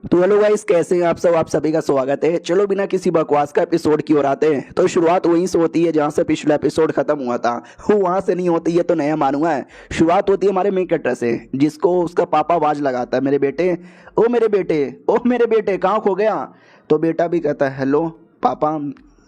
तो hello guys, कैसे हैं आप सब। आप सभी का स्वागत है। चलो बिना किसी बकवास का एपिसोड की ओर आते हैं। तो शुरुआत वहीं से होती है जहां से पिछला एपिसोड खत्म हुआ था। वो वहां से नहीं होती है तो नया मानूंगा है। शुरुआत होती है हमारे मेन कैरेक्टर से, जिसको उसका पापा आवाज लगाता है, मेरे बेटे, ओ मेरे बेटे, ओ मेरे बेटे, कहाँ खो गया। तो बेटा भी कहता है हेलो पापा,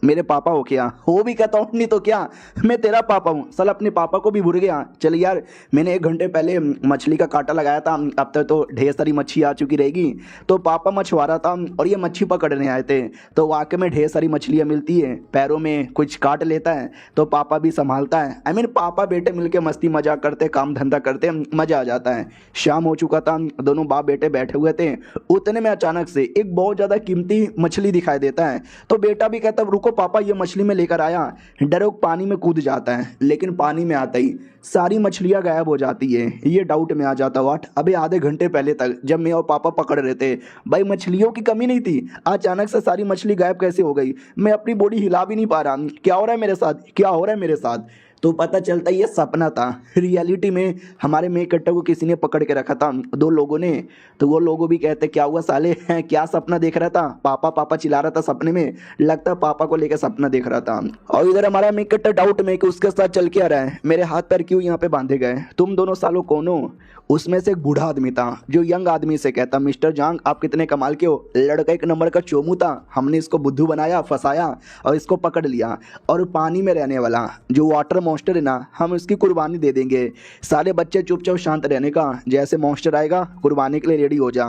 मेरे पापा हो क्या। वो भी कहता हूँ नहीं तो क्या, मैं तेरा पापा हूँ। साला अपने पापा को भी भूल गया। चल यार, मैंने 1 घंटे पहले मछली का कांटा लगाया था, अब तक तो ढेर सारी मच्छी आ चुकी रहेगी। तो पापा मछुआरा था और ये मच्छी पकड़ने आए थे। तो वाकई में ढेर सारी मछलियाँ मिलती है, पैरों में कुछ काट लेता है तो पापा भी संभालता है। पापा बेटे मिलके मस्ती मजाक करते, काम धंधा करते, मजा आ जाता है। शाम हो चुका था, दोनों बाप बेटे बैठे हुए थे। उतने में अचानक से एक बहुत ज्यादा कीमती मछली दिखाई देता है। तो बेटा भी कहता है रुको पापा, ये मछली में लेकर आया। डरोक पानी में कूद जाता है, लेकिन पानी में आते ही सारी मछलियां गायब हो जाती है। ये डाउट में आ जाता, वाट, अबे आधे घंटे पहले तक जब मैं और पापा पकड़ रहे थे भाई मछलियों की कमी नहीं थी, अचानक से सारी मछली गायब कैसे हो गई। मैं अपनी बॉडी हिला भी नहीं पा रहा, क्या हो रहा है मेरे साथ, क्या हो रहा है मेरे साथ। तो पता चलता ये सपना था। रियलिटी में हमारे मेन कैरेक्टर को किसी ने पकड़ के रखा था, 2 लोगों ने। तो वो लोगों भी कहते क्या हुआ साले, क्या सपना देख रहा था। पापा पापा चिल्ला रहा था सपने में, लगता है पापा को लेकर सपना देख रहा था। और इधर हमारा मेन कैरेक्टर डाउट में कि उसके साथ चल क्या रहा है, मेरे हाथ पैर क्यों यहाँ पे बांधे गए, तुम दोनों सालों कौन हो। उसमें से एक बूढ़ा आदमी था जो यंग आदमी से कहता मिस्टर जांग आप कितने कमाल के हो। लड़का 1 नंबर का चोमू था, हमने इसको बुद्धू बनाया, फंसाया और इसको पकड़ लिया। और पानी में रहने वाला जो वाटर मॉन्स्टर है ना, हम इसकी कुर्बानी दे देंगे। सारे बच्चे चुपचाप शांत रहने का, जैसे मॉन्स्टर आएगा कुर्बानी के लिए रेडी हो जा।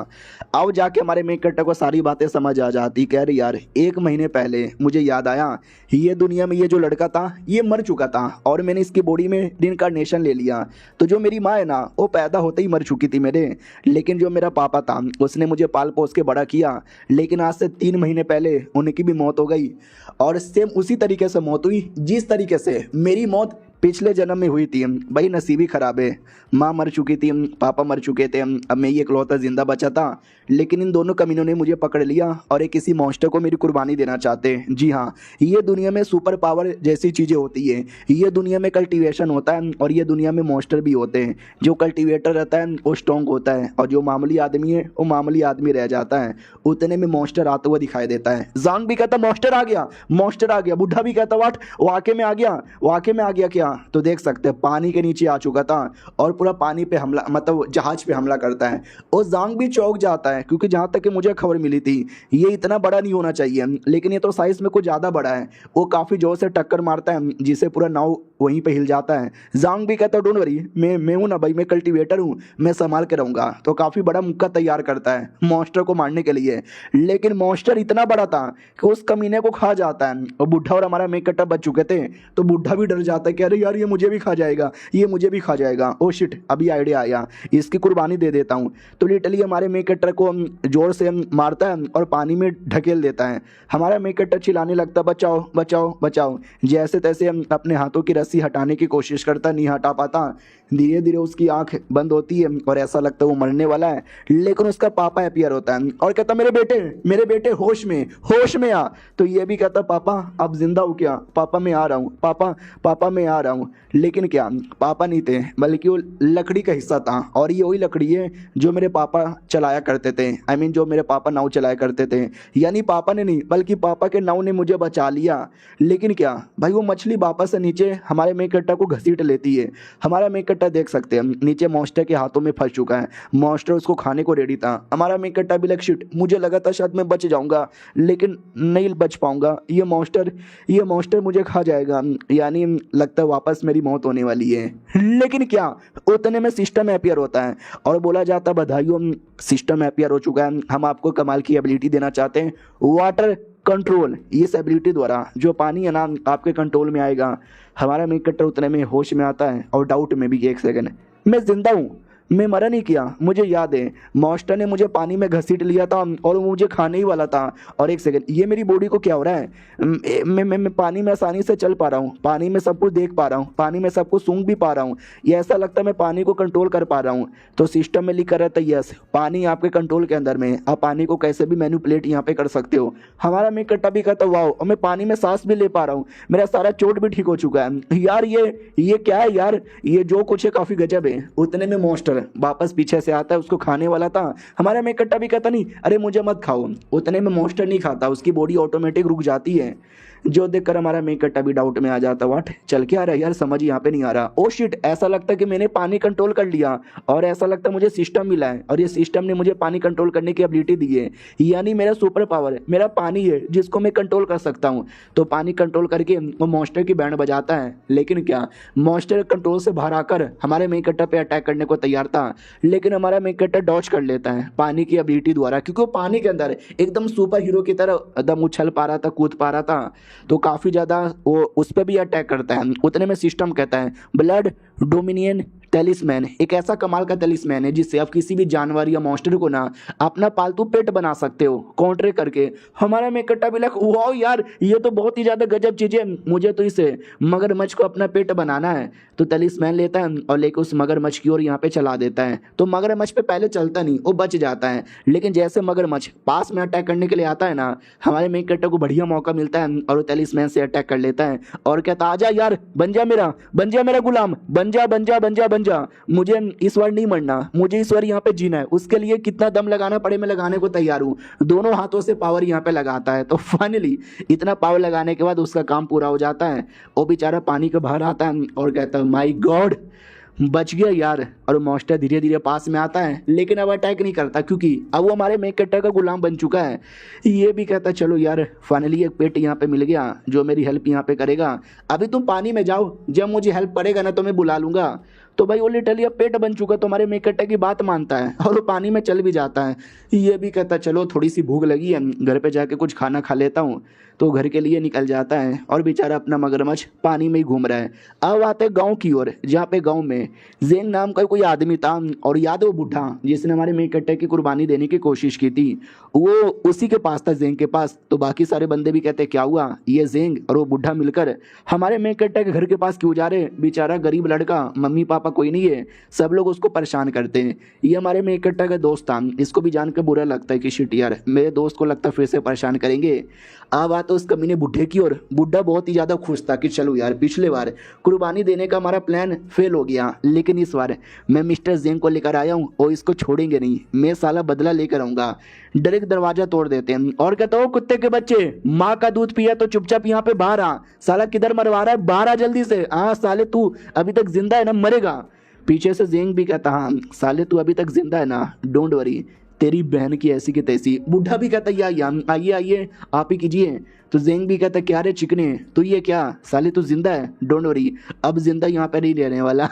अब जाके हमारे मेन कैरेक्टर को सारी बातें समझ आ जाती। कह रही यार 1 महीने पहले मुझे याद आया ये दुनिया में ये जो लड़का था ये मर चुका था और मैंने इसकी बॉडी में रिइंकार्नेशन ले लिया। तो जो मेरी माँ है ना वो पैदा होते ही मर चुकी थी मेरे, लेकिन जो मेरा पापा था उसने मुझे पाल पोस के बड़ा किया। लेकिन आज से 3 महीने पहले उनकी भी मौत हो गई और सेम उसी तरीके से मौत हुई जिस तरीके से मेरी मौत पिछले जन्म में हुई थी। भाई नसीब ही खराब है, माँ मर चुकी थी, पापा मर चुके थे, अब मैं ये इकलौता जिंदा बचा था। लेकिन इन दोनों कमीनों ने मुझे पकड़ लिया और एक किसी मॉन्स्टर को मेरी कुर्बानी देना चाहते हैं। जी हाँ, ये दुनिया में सुपर पावर जैसी चीज़ें होती है, ये दुनिया में कल्टीवेशन होता है और ये दुनिया में मॉन्स्टर भी होते हैं। जो कल्टीवेटर रहता है वो स्ट्रॉन्ग होता है और जो मामूली आदमी है वो मामूली आदमी रह जाता है। उतने में मॉन्स्टर आता हुआ दिखाई देता है। जांग भी कहता मॉन्स्टर आ गया, मॉन्स्टर आ गया। बुढ़ा भी कहता वाट, वाकई में आ गया, वाकई में आ गया क्या। तो देख सकते हैं पानी के नीचे आ चुका था और पूरा पानी पे हमला, मतलब जहाज पे हमला करता है। और जांग भी चौंक जाता है क्योंकि जहां तक कि मुझे खबर मिली थी ये इतना बड़ा नहीं होना चाहिए, लेकिन ये तो साइज में कुछ ज्यादा बड़ा है। वो काफी जोर से टक्कर मारता है जिससे पूरा नाव वहीं पे हिल जाता है। जांग भी कहता है डोंट वरी, मैं हूं ना भाई, मैं कल्टीवेटर हूं, मैं संभाल के रहूंगा। तो काफी बड़ा मुक्का तैयार करता है मॉन्स्टर को मारने के लिए। लेकिन मॉन्स्टर इतना बड़ा था कि उस कमीने को खा जाता है। और बुढ़ा और हमारा मेन कैरेक्टर बच चुके थे तो बुढ़ा भी डर जाता है कि अरे यार ये मुझे भी खा जाएगा, ये मुझे भी खा जाएगा। ओ शिट, अभी आइडिया आया, इसकी कुर्बानी दे देता हूँ। तो लिटरली हमारे मेन कैरेक्टर को जोर से मारता है और पानी में ढकेल देता है। हमारा मेन कैरेक्टर चिल्लाने लगता है बचाओ बचाओ बचाओ। जैसे तैसे अपने हाथों की रस्सी हटाने की कोशिश करता, नहीं हटा पाता। धीरे धीरे उसकी आंख बंद होती है और ऐसा लगता है वो मरने वाला है। लेकिन उसका पापा अपीयर होता है और कहता मेरे बेटे होश में आ। तो ये भी कहता पापा अब जिंदा हो क्या, पापा मैं आ रहा हूँ, पापा मैं आ रहा हूँ। लेकिन क्या, पापा नहीं थे बल्कि वो लकड़ी का हिस्सा था। और ये वही लकड़ी है जो मेरे पापा चलाया करते थे, जो मेरे पापा नाव चलाया करते थे। यानी पापा ने नहीं बल्कि पापा के नाव ने मुझे बचा लिया। लेकिन क्या भाई, वो मछली वापस से नीचे हमारे मेन कैरेक्टर को घसीट लेती है। हमारा मेन कैरेक्टर देख सकते हैं नीचे मॉन्स्टर के हाथों में फंस चुका है। मॉन्स्टर उसको खाने को रेडी था। हमारा मेन कैरेक्टर भी लाइक शिट, मुझे लगा था शायद मैं बच जाऊंगा लेकिन नहीं बच पाऊंगा, ये मॉन्स्टर मुझे खा जाएगा। यानी लगता है वापस मेरी मौत होने वाली है। लेकिन क्या, उतने में सिस्टम अपीयर होता है और बोला जाता है बधाइयों, सिस्टम अपीयर हो चुका है, हम आपको कमाल की एबिलिटी देना चाहते हैं, वाटर कंट्रोल। इस एबिलिटी द्वारा जो पानी है ना आपके कंट्रोल में आएगा। हमारा मेन कैरेक्टर उतने में होश में आता है और डाउट में भी, 1 सेकंड, मैं जिंदा हूँ, मैं मरा नहीं किया। मुझे याद है मॉन्स्टर ने मुझे पानी में घसीट लिया था और वो मुझे खाने ही वाला था। और 1 सेकंड, ये मेरी बॉडी को क्या हो रहा है, मैं पानी में आसानी से चल पा रहा हूँ, पानी में सब कुछ देख पा रहा हूँ, पानी में सब कुछ सूंघ भी पा रहा हूँ, ये ऐसा लगता है मैं पानी को कंट्रोल कर पा रहा हूँ। तो सिस्टम में लिखा रहता है यस, पानी आपके कंट्रोल के अंदर में, आप पानी को कैसे भी मैनिपुलेट यहाँ पे कर सकते हो। हमारा मेन कैरेक्टर भी कहता वाओ, और मैं पानी में सांस भी ले पा रहा हूँ, मेरा सारा चोट भी ठीक हो चुका है। यार ये क्या है यार, ये जो कुछ है काफी गजब है। उतने में मॉन्स्टर वापस पीछे से आता है, उसको खाने वाला था। हमारा मेन कट्टा भी कहता नहीं अरे मुझे मत खाओ, उतने में मॉन्स्टर नहीं खाता, उसकी बॉडी ऑटोमेटिक रुक जाती है। जो देखकर हमारा मेन कट्टा भी डाउट में आ जाता, व्हाट चल क्या रहा है यार, समझ यहाँ पे नहीं आ रहा। ओ शिट, ऐसा लगता है कि मैंने पानी कंट्रोल कर लिया और ऐसा लगता है मुझे सिस्टम मिला है और ये सिस्टम ने मुझे पानी कंट्रोल करने की एबिलिटी दी है, यानी मेरा सुपर पावर है, मेरा पानी है जिसको मैं कंट्रोल कर सकता हूँ। तो पानी कंट्रोल करके वो मॉन्स्टर की बैंड बजाता है, लेकिन क्या मॉन्स्टर कंट्रोल से बाहर आकर हमारे मेन कट्टा पे अटैक करने को तैयार था, लेकिन हमारा मेन कट्टा डॉज कर लेता है पानी की एबिलिटी द्वारा, क्योंकि वो पानी के अंदर एकदम सुपर हीरो की तरह एकदम उछल पा रहा था, कूद पा रहा था, तो काफी ज्यादा वो उस पर भी अटैक करता है। उतने में सिस्टम कहता है ब्लड डोमिनियन टेलिस्मैन एक ऐसा कमाल का टेलिस्मैन है जिससे आप किसी भी जानवर या मॉन्स्टर को ना अपना पालतू पेट बना सकते हो काउंटर करके। हमारा मेन कट्टा भी लग वाओ यार, ये तो बहुत ही ज्यादा गजब चीज है, मुझे तो इसे मगरमच्छ को अपना पेट बनाना है। तो टेलिस्मैन लेता है और लेकर उस मगरमच्छ की ओर यहाँ पे चला देता है। तो मगरमच्छ पे पहले चलता नहीं, वो बच जाता है, लेकिन जैसे मगरमच्छ पास में अटैक करने के लिए आता है ना, हमारे मेन कट्टा को बढ़िया मौका मिलता है और वो टेलिस्मैन से अटैक कर लेता है और कहता आजा यार, बन जा मेरा गुलाम, बन जा, मुझे इस बार नहीं मरना, मुझे इस बार यहाँ पे जीना है, उसके लिए कितना दम लगाना पड़े मैं लगाने को तैयार हूँ। दोनों हाथों से पावर यहाँ पे लगाता है। तो फाइनली इतना पावर लगाने के बाद उसका काम पूरा हो जाता है। वो बेचारा पानी के बाहर आता है और कहता है माय गॉड, बच गया यार। और मॉन्स्टर धीरे धीरे पास में आता है, लेकिन अब अटैक नहीं करता क्योंकि अब वो हमारे मेन कट्टा का गुलाम बन चुका है। ये भी कहता चलो यार फाइनली एक पेट यहाँ पे मिल गया जो मेरी हेल्प यहाँ पे करेगा, अभी तुम पानी में जाओ, जब मुझे हेल्प पड़ेगा ना तो मैं बुला लूंगा। तो भाई वो लिटरली अब पेट बन चुका, तो हमारे मेन कट्टा की बात मानता है और वो पानी में चल भी जाता है। ये भी कहता चलो थोड़ी सी भूख लगी है, घर पे जाके कुछ खाना खा लेता हूँ, तो घर के लिए निकल जाता है और बेचारा अपना मगरमच्छ पानी में ही घूम रहा है। अब आते गांव की ओर, जहाँ पे गांव में जेंग नाम का कोई आदमी था, और याद है वो बुढ़ा जिसने हमारे मेन कट्टे की कुर्बानी देने की कोशिश की थी, वो उसी के पास था, जेंग के पास। तो बाकी सारे बंदे भी कहते क्या हुआ, ये जेंग और वो बुढ़ा मिलकर हमारे मेन कट्टे के घर के पास क्यों जा रहे, बेचारा गरीब लड़का, मम्मी पापा कोई नहीं है, सब लोग उसको परेशान करते हैं। ये हमारे मेन कट्टा का दोस्त था, इसको भी जानकर बुरा लगता है कि शिट यार मेरे दोस्त को लगता है फिर से परेशान करेंगे। अब आता उस कमीने बुढ़े की ओर। बुढ़ा बहुत ही ज्यादा खुश था कि चलो यार पिछले बार कुर्बानी देने का हमारा प्लान फेल हो गया, लेकिन इस बार मैं मिस्टर जेंग को लेकर आया हूँ और इसको छोड़ेंगे नहीं, मैं साला बदला लेकर आऊंगा। डायरेक्ट दरवाजा तोड़ देते हैं और कहता हो कुत्ते के बच्चे, माँ का दूध पिया तो चुपचाप यहाँ पे बाहर आ, साला किधर मरवा रहा है, बाहर आ जल्दी से। हाँ साले तू अभी तक जिंदा है ना, मरेगा। पीछे से जेंग भी कहता हाँ साले तू अभी तक जिंदा है ना, डोंट वरी, तेरी बहन की ऐसी की तैसी। बुढ़ा भी कहता यार आइए आइए आप ही कीजिए। तो जेंग भी कहता क्या रे चिकने, तो ये क्या साले तू जिंदा है, डोंट वरी, अब जिंदा यहाँ पे नहीं रहने वाला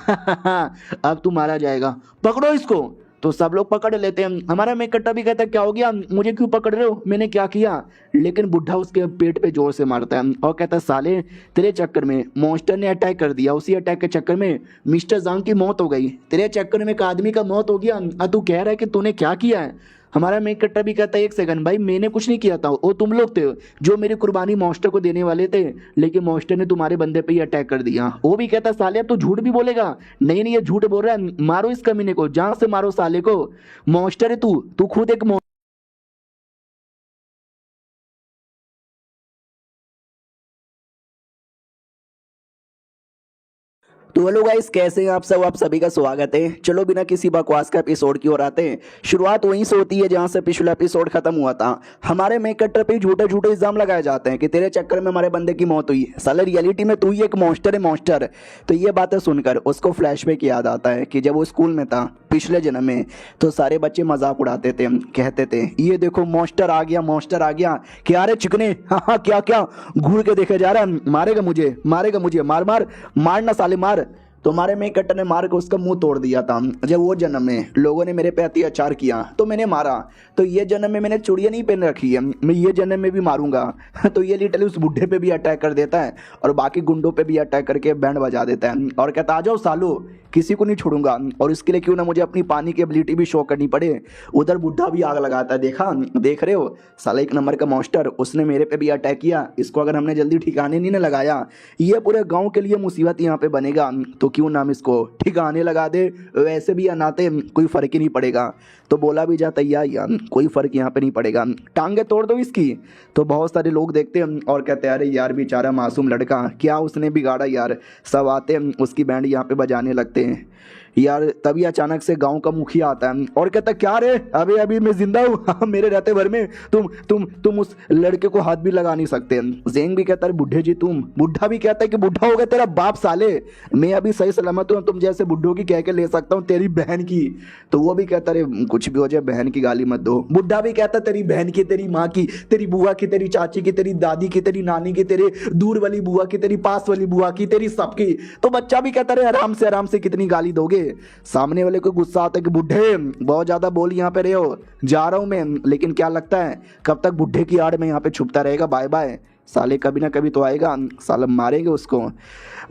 अब तू मारा जाएगा, पकड़ो इसको। तो सब लोग पकड़ लेते हैं। हमारा मेन कट्टा भी कहता है क्या हो गया, मुझे क्यों पकड़ रहे हो, मैंने क्या किया। लेकिन बुढ़ा उसके पेट पे जोर से मारता है और कहता है साले तेरे चक्कर में मॉन्स्टर ने अटैक कर दिया, उसी अटैक के चक्कर में मिस्टर जांग की मौत हो गई, तेरे चक्कर में एक आदमी का मौत हो गया, तू कह रहा है कि तूने क्या किया है। हमारा मेन कट्टा भी कहता है एक सेकंड भाई, मैंने कुछ नहीं किया था, वो तुम लोग थे जो मेरी कुर्बानी मॉन्स्टर को देने वाले थे, लेकिन मॉन्स्टर ने तुम्हारे बंदे पे ही अटैक कर दिया। वो भी कहता साले अब तो झूठ भी बोलेगा, नहीं नहीं ये झूठ बोल रहा है, मारो इस कमीने को, जान से मारो साले को, मॉन्स्टर है तू खुद एक तो हेलो गाइस, कैसे हैं आप सब, आप सभी का स्वागत है। चलो बिना किसी बकवास का एपिसोड की ओर आते हैं। शुरुआत वहीं से होती है जहां से पिछला एपिसोड खत्म हुआ था। हमारे मेन कट्टर पे झूठे झूठे इल्जाम लगाए जाते हैं कि तेरे चक्कर में हमारे बंदे की मौत हुई, साले रियलिटी में तू ही एक मॉन्स्टर है, मॉन्स्टर। तो ये बातें सुनकर उसको फ्लैशबैक याद आता है कि जब वो स्कूल में था पिछले जन्म में, तो सारे बच्चे मजाक उड़ाते थे, कहते थे ये देखो मॉन्स्टर आ गया, मॉन्स्टर आ गया, क्या रे चिकने, हाँ क्या क्या घूर के देखे जा रहा है, मारेगा मुझे, मार मार मारना साले मार। तो हमारे मेन कट्टर ने मार के उसका मुंह तोड़ दिया था। जब वो जन्म में लोगों ने मेरे पे अत्याचार किया तो मैंने मारा, तो ये जन्म में मैंने चूड़ियां नहीं पहन रखी है, मैं ये जन्म में भी मारूंगा। तो ये लिटरली उस बुढ़े पे भी अटैक कर देता है और बाकी गुंडों पे भी अटैक करके बैंड बजा देता है और कहता आ जाओ सालो, किसी को नहीं छोड़ूंगा, और इसके लिए क्यों ना मुझे अपनी पानी की एबिलिटी भी शो करनी पड़े। उधर बुढ़ा भी आग लगाता है, देख रहे हो साला एक नंबर का मॉन्स्टर, उसने मेरे पे भी अटैक किया, इसको अगर हमने जल्दी ठिकाने नहीं ना लगाया ये पूरे गांव के लिए मुसीबत यहाँ पे बनेगा, तो क्यों ना हम इसको ठिकाने लगा दे, वैसे भी अनाते कोई फर्क ही नहीं पड़ेगा। तो बोला भी जाता यार कोई फर्क यहाँ पे नहीं पड़ेगा, टांगे तोड़ दो इसकी। तो बहुत सारे लोग देखते हैं और कहते हैं अरे यार बेचारा मासूम लड़का, क्या उसने बिगाड़ा यार। सब आते हैं उसकी बैंड यहाँ पे बजाने लगते हैं। यार तभी अचानक से गांव का मुखिया आता है और कहता है क्या रे, अभी अभी मैं जिंदा हूँ मेरे रहते भर में तुम उस लड़के को हाथ भी लगा नहीं सकते। जेंग भी कहता है बुढ़े जी तुम, बुढ़ा भी कहता है कि बुढ़ा हो गया तेरा बाप साले, मैं अभी सही सलामत हूँ, तुम जैसे बुढ़ों की कह के ले सकता हूँ तेरी बहन की। तो वो भी कहता है कुछ भी हो जाए बहन की गाली मत दो। बुढ़ा भी कहता तेरी बहन की, तेरी माँ की, तेरी बुआ की, तेरी चाची की, तेरी दादी की, तेरी नानी की, तेरे दूर वाली बुआ की, तेरी पास वाली बुआ की, तेरी सबकी। तो बच्चा भी कहता है आराम से कितनी गाली दोगे। सामने वाले को गुस्सा आता है कि बुढ़े बहुत ज्यादा बोल यहाँ पे रहे हो, जा रहा हूं मैं, लेकिन क्या लगता है कब तक बुढ़े की आड़ में यहाँ पे छुपता रहेगा, बाय बाय साले, कभी ना कभी तो आएगा, साला मारेंगे उसको।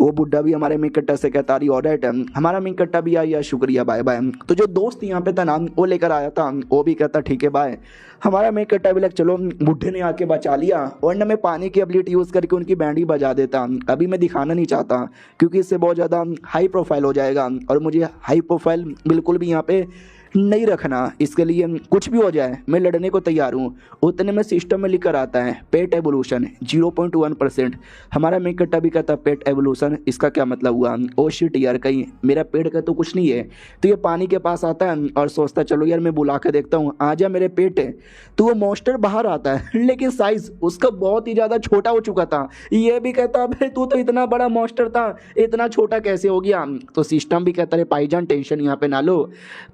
वो बुढ़ा भी हमारे मेन कट्टा से कहता रही ऑलराइट, हमारा मेन कट्टा भी आया शुक्रिया बाय बाय। तो जो दोस्त यहाँ पे था ना वो लेकर आया था, वो भी कहता ठीक है बाय। हमारा मेन कट्टा भी लग चलो बुढ़े ने आके बचा लिया, वरना मैं पानी की एबिलिटी यूज़ करके उनकी बैंड ही बजा देता। अभी मैं दिखाना नहीं चाहता क्योंकि इससे बहुत ज़्यादा हाई प्रोफाइल हो जाएगा और मुझे हाई प्रोफाइल बिल्कुल भी यहाँ पे नहीं रखना। इसके लिए कुछ भी हो जाए मैं लड़ने को तैयार हूँ। उतने में सिस्टम में लिखकर आता है पेट एवोल्यूशन 0.1%। हमारा मेन कट्टा भी कहता पेट एवोल्यूशन, इसका क्या मतलब हुआ? ओ शिट यार, कहीं मेरा पेट का तो कुछ नहीं है। तो ये पानी के पास आता है और सोचता चलो यार मैं बुला के देखता हूँ, आजा मेरे पेट। तो वो मॉन्स्टर बाहर आता है लेकिन साइज उसका बहुत ही ज़्यादा छोटा हो चुका था। ये भी कहता भाई तू तो इतना बड़ा मॉन्स्टर था, इतना छोटा कैसे हो गया? तो सिस्टम भी कहता है भाईजान टेंशन यहाँ पे ना लो,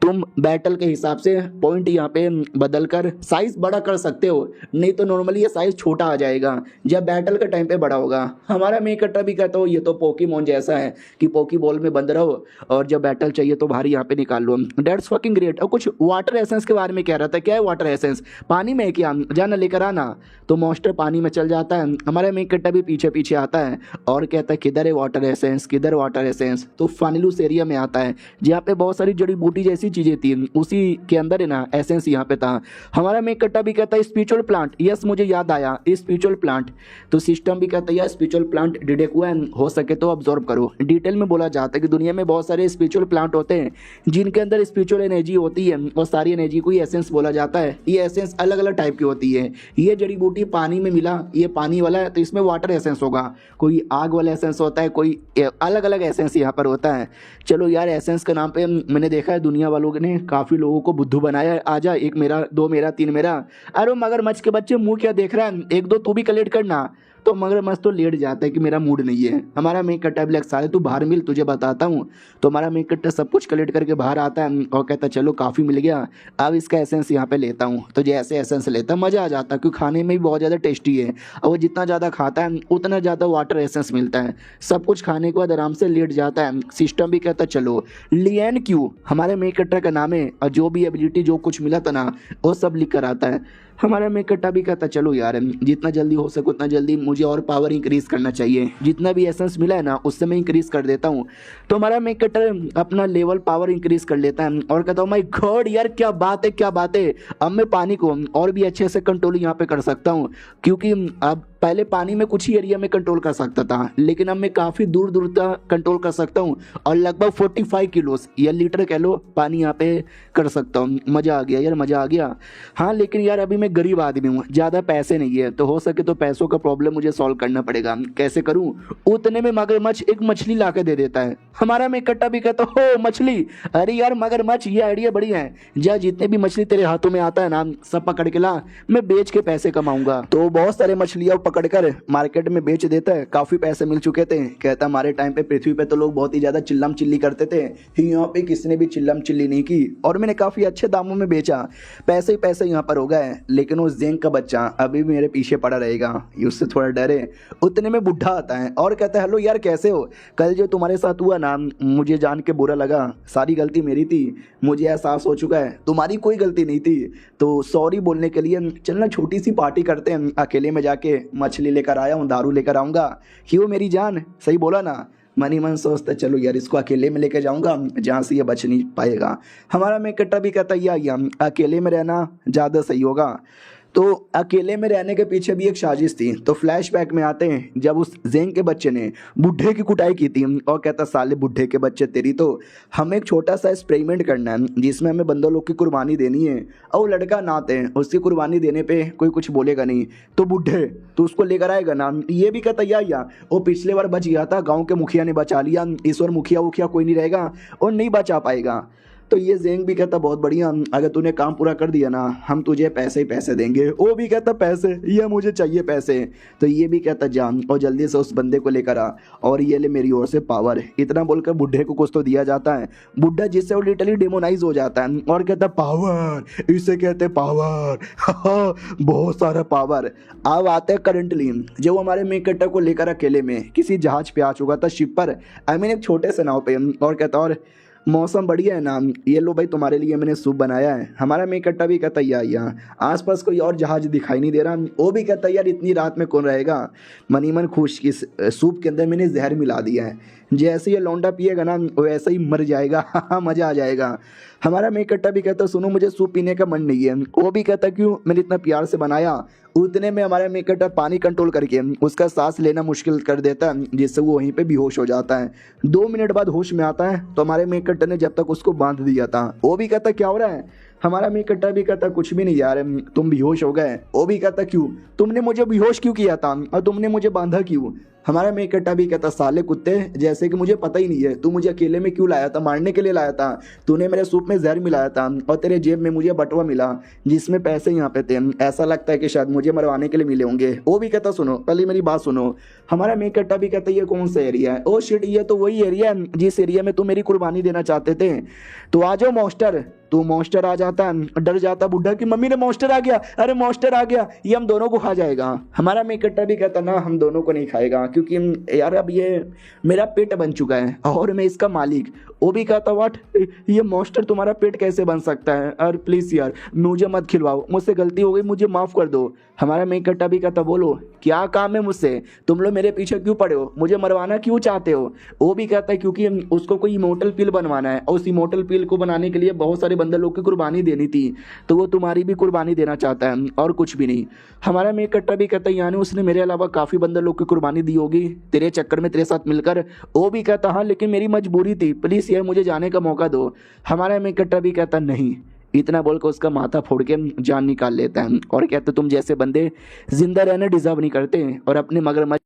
तुम बैटल के हिसाब से पॉइंट यहाँ पे बदल कर साइज बड़ा कर सकते हो, नहीं तो नॉर्मली ये साइज छोटा आ जाएगा जब बैटल के टाइम पे बड़ा होगा। हमारा मेन कट्टा भी कहता हो ये तो पोकेमॉन जैसा है कि पोकी बॉल में बंद रहो और जब बैटल चाहिए तो बाहर यहाँ पे निकाल लो। That's fucking great. और कुछ वाटर एसेंस के बारे में कह रहा था, क्या है वाटर एसेंस? पानी में क्या, जाना लेकर आना। तो मॉन्स्टर पानी में चल जाता है, हमारा मेन कट्टा भी पीछे पीछे आता है और कहता है किधर है वाटर एसेंस, किधर वाटर एसेंस? तो फानिलूस एरिया में आता है जहाँ पे बहुत सारी जड़ी बूटी जैसी चीजें थी, उसी के अंदर है ना एसेंस यहाँ पे था। हमारा मेन कट्टा भी कहता है स्पिरिचुअल प्लांट, यस मुझे याद आया स्पिरिचुअल प्लांट। तो सिस्टम भी कहता है यार स्पिरिचुअल प्लांट डिटेक्ट हुआ है, हो सके तो ऑब्जर्व करो। डिटेल में बोला जाता है कि दुनिया में बहुत सारे स्पिरिचुअल प्लांट होते हैं जिनके अंदर स्पिरिचुअल एनर्जी होती है और सारी एनर्जी को ही एसेंस बोला जाता है। ये एसेंस अलग अलग टाइप की होती है। ये जड़ी बूटी पानी में मिला, ये पानी वाला है तो इसमें वाटर एसेंस होगा, कोई आग वाला एसेंस होता है, कोई अलग अलग एसेंस यहाँ पर होता है। चलो यार एसेंस के नाम पे मैंने देखा है दुनिया वालों ने काफ़ी लोगों को बुद्धू बनाया है। आजा, एक मेरा, दो मेरा, तीन मेरा। अरे मगरमच्छ के बच्चे मुंह क्या देख रहा है, एक दो तू भी कलेक्ट करना। तो मगरमच्छ तो लेट जाता है कि मेरा मूड नहीं है। हमारा मेन कट्टा भी लगता है तू बाहर मिल, तुझे बताता हूँ। तो हमारा मेन कट्टा सब कुछ कलेक्ट करके बाहर आता है और कहता चलो काफ़ी मिल गया, अब इसका एसेंस यहाँ पे लेता हूँ। तो जैसे एसेंस लेता मज़ा आ जाता क्योंकि खाने में भी बहुत ज़्यादा टेस्टी है और वो जितना ज़्यादा खाता है उतना ज़्यादा वाटर एसेंस मिलता है। सब कुछ खाने के बाद आराम से लेट जाता है। सिस्टम भी कहता चलो लियन क्यू हमारे मेन कट्टा का नाम है और जो भी एबिलिटी जो कुछ मिला था ना वो सब लिख कर आता है। हमारा मेन कट्टा भी कहता चलो यार जितना जल्दी हो सके उतना जल्दी मुझे और पावर इंक्रीज करना चाहिए, जितना भी एसेंस मिला है ना उससे मैं इंक्रीज कर देता हूँ। तो हमारा मेन कट्टा अपना लेवल पावर इंक्रीज कर लेता है और कहता हूँ माय गॉड यार क्या बात है, क्या बात है। अब मैं पानी को और भी अच्छे से कंट्रोल यहाँ पे कर सकता हूँ क्योंकि अब पहले पानी में कुछ ही एरिया में कंट्रोल कर सकता था लेकिन अब मैं काफ़ी दूर दूर तक कंट्रोल कर सकता हूँ और लगभग 45 किलोस या लीटर कह लो पानी यहाँ पे कर सकता हूँ। मज़ा आ गया यार, मज़ा आ गया। हाँ लेकिन यार अभी मैं गरीब आदमी हूँ, ज़्यादा पैसे नहीं है, तो हो सके तो पैसों का प्रॉब्लम मुझे सॉल्व करना पड़ेगा। कैसे करूँ? उतने में मगरमच्छ एक मछली ला के दे देता है। हमारा मेन कट्टा भी कहता हो मछली, अरे यार मगरमच्छ ये आइडिया बढ़िया है, जा जितने भी मछली तेरे हाथों में आता है ना सब पकड़ के ला, मैं बेच के पैसे कमाऊंगा। तो बहुत सारे मछलियाँ पकड़कर मार्केट में बेच देता है, काफी पैसे मिल चुके थे। कहता हमारे टाइम पे पृथ्वी पे तो लोग बहुत ही ज्यादा चिल्लम चिल्ली करते थे, यहाँ पे किसने भी चिल्लम चिल्ली नहीं की और मैंने काफी अच्छे दामों में बेचा, पैसे ही पैसे यहाँ पर हो गए। लेकिन वो जेंग का बच्चा अभी भी मेरे पीछे पड़ा रहेगा, ये उससे थोड़ा डरे। उतने में बुढ़ा आता है और कहता है हेलो यार कैसे हो, कल जो तुम्हारे साथ हुआ ना मुझे जान के बुरा लगा, सारी गलती मेरी थी, मुझे एहसास हो चुका है तुम्हारी कोई गलती नहीं थी, तो सॉरी बोलने के लिए चलना छोटी सी पार्टी करते हैं। अकेले में जाके मछली लेकर आया हूँ, दारू लेकर आऊँगा, क्यों मेरी जान, सही बोला ना। मनी मन सोचता चलो यार इसको अकेले में लेकर जाऊँगा जहाँ से ये बच नहीं पाएगा। हमारा मेन कट्टा भी कहता या अकेले में रहना ज़्यादा सही होगा। तो अकेले में रहने के पीछे भी एक साजिश थी। तो फ्लैशबैक में आते हैं जब उस जेंग के बच्चे ने बुढ़े की कुटाई की थी और कहता साले बुढ़े के बच्चे तेरी तो हमें एक छोटा सा एक्सपेरिमेंट करना है जिसमें हमें बंदर लोग की कुर्बानी देनी है और वो लड़का नाते हैं उसकी कुर्बानी देने पे कोई कुछ बोलेगा नहीं तो बुढ़े तो उसको लेकर आएगा ना। ये भी कहता या वो पिछले बार बच गया था, गाँव के मुखिया ने बचा लिया, इस बार मुखिया वुखिया कोई नहीं रहेगा और नहीं बचा पाएगा। तो ये जेंग भी कहता बहुत बढ़िया, अगर तूने काम पूरा कर दिया ना हम तुझे पैसे ही पैसे देंगे। वो भी कहता पैसे, ये मुझे चाहिए पैसे। तो ये भी कहता जान और जल्दी से उस बंदे को लेकर आ और ये ले मेरी ओर से पावर। इतना बोलकर बुढ़े को कुछ तो दिया जाता है। बुढ़ा जिससे वो लिटरली डेमोनाइज हो जाता है और कहता पावर, इसे कहते पावर, बहुत सारा पावर। अब आते हैं करंटली जो हमारे मेन कैरेक्टर को लेकर अकेले में किसी जहाज पे आ चुका था, शिप पर, आई मीन एक छोटे से नाव पे, और कहता और मौसम बढ़िया है ना, ये लो भाई तुम्हारे लिए मैंने सूप बनाया है। हमारा मेन कट्टा भी कहता यार यहाँ आसपास कोई और जहाज दिखाई नहीं दे रहा। वो भी कहता यार इतनी रात में कौन रहेगा। मनी मन खुश की सूप के अंदर मैंने जहर मिला दिया है, जैसे ये लौंडा पिएगा ना वैसे ही मर जाएगा। मज़ा आ जाएगा। हमारा मेन कट्टा भी कहता सुनो मुझे सूप पीने का मन नहीं है। वो भी कहता क्यों, मैंने इतना प्यार से बनाया। उतने में हमारा मेन कट्टा पानी कंट्रोल करके उसका सांस लेना मुश्किल कर देता है जिससे वो वहीं पे बेहोश हो जाता है। 2 मिनट बाद होश में आता है तो हमारे मेन कट्टा ने जब तक उसको बांध दिया था। वो भी कहता क्या हो रहा है। हमारा मेन कट्टा भी कहता कुछ भी नहीं यार, तुम बेहोश हो गए। वो भी कहता क्यों, तुमने मुझे बेहोश क्यों किया था और तुमने मुझे बांधा क्यों। हमारा मेन कट्टा भी कहता साले कुत्ते, जैसे कि मुझे पता ही नहीं है तू मुझे अकेले में क्यों लाया था, मारने के लिए लाया था। तूने मेरे सूप में जहर मिलाया था और तेरे जेब में मुझे बटुआ मिला जिसमें पैसे यहाँ पे थे। ऐसा लगता है कि शायद मुझे मरवाने के लिए मिले होंगे। वो भी कहता सुनो पहले मेरी बात सुनो। हमारा मेन कट्टा भी कहता ये कौन सा एरिया है। ओ शिट, ये तो वही एरिया है जिस एरिया में तुम मेरी कुर्बानी देना चाहते थे। तो आ जाओ मॉन्स्टर। तो मॉन्स्टर आ जाता, डर जाता बुढ़ा कि मम्मी ने मॉन्स्टर आ गया, अरे मॉन्स्टर आ गया, ये हम दोनों को खा जाएगा। हमारा मेन कट्टा भी कहता ना हम दोनों को नहीं खाएगा क्योंकि यार अब ये मेरा पेट बन चुका है और मैं इसका मालिक। वो भी कहता व्हाट, ये मॉन्स्टर तुम्हारा पेट कैसे बन सकता है, और प्लीज़ यार मुझे मत खिलवाओ, मुझसे गलती हो गई, मुझे माफ़ कर दो। हमारा मेन कट्टा भी कहता बोलो क्या काम है मुझसे, तुम लोग मेरे पीछे क्यों पड़े हो, मुझे मरवाना क्यों चाहते हो। वो भी कहता है क्योंकि उसको कोई इमोर्टल पिल बनवाना है और उस इमोर्टल पिल को बनाने के लिए बहुत सारे बंदर लोग की कुर्बानी देनी थी, तो वो तुम्हारी भी कुर्बानी देना चाहता है और कुछ भी नहीं। हमारा मेन कट्टा भी कहता है यानी उसने मेरे अलावा काफ़ी बंदर लोग की कुर्बानी दी होगी तेरे चक्कर में, तेरे साथ मिलकर। वो भी कहता हाँ लेकिन मेरी मजबूरी थी, प्लीज़ यार मुझे जाने का मौका दो। हमारा मेन कट्टा भी कहता नहीं। इतना बोलकर उसका माथा फोड़ के जान निकाल लेता है और कहते तुम जैसे बंदे जिंदा रहना डिजर्व नहीं करते और अपने मगरमच्छ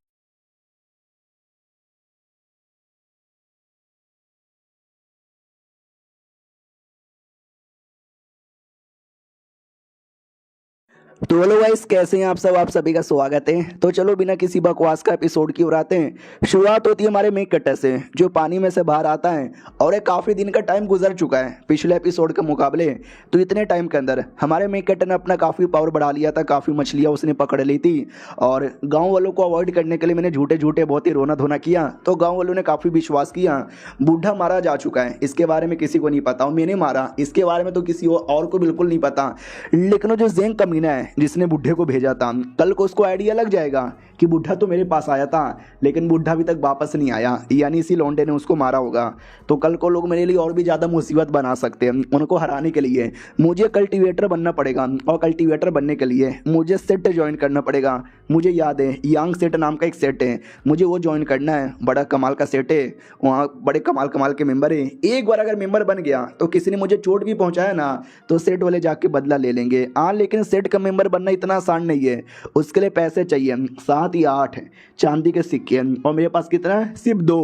तो हेलो गाइस, कैसे हैं आप सब। आप सभी का स्वागत है। तो चलो बिना किसी बकवास का एपिसोड की ओर आते हैं। शुरुआत होती है हमारे मेन कट्टर से जो पानी में से बाहर आता है और एक काफ़ी दिन का टाइम गुजर चुका है पिछले एपिसोड के मुकाबले। तो इतने टाइम के अंदर हमारे मेन कट्टर ने अपना काफ़ी पावर बढ़ा लिया था, काफ़ी मछलियाँ उसने पकड़ ली थी और गाँव वालों को अवॉइड करने के लिए मैंने झूठे झूठे बहुत ही रोना धोना किया। तो गाँव वालों ने काफ़ी विश्वास किया बूढ़ा मारा जा चुका है, इसके बारे में किसी को नहीं पता, और मैंने मारा इसके बारे में तो किसी और को बिल्कुल नहीं पता। लेकिन जो जेंग कमीना है जिसने बुढ़े को भेजा था, कल को उसको आइडिया लग जाएगा कि बुढ़ा तो मेरे पास आया था लेकिन बुढ़ा अभी तक वापस नहीं आया, यानी इसी लौंडे ने उसको मारा होगा। तो कल को लोग मेरे लिए और भी ज़्यादा मुसीबत बना सकते हैं। उनको हराने के लिए मुझे कल्टीवेटर बनना पड़ेगा और कल्टीवेटर बनने के लिए मुझे सेट ज्वाइन करना पड़ेगा। मुझे याद है यांग सेट नाम का एक सेट है, मुझे वो ज्वाइन करना है। बड़ा कमाल का सेट है, वहाँ बड़े कमाल कमाल के मेंबर हैं। एक बार अगर मेंबर बन गया तो किसी ने मुझे चोट भी पहुँचाया ना तो सेट वाले जाके बदला ले लेंगे। हाँ लेकिन सेट का मेंबर बनना इतना आसान नहीं है, उसके लिए पैसे चाहिए 7 या 8 चांदी के सिक्के और मेरे पास कितना है, सिर्फ 2।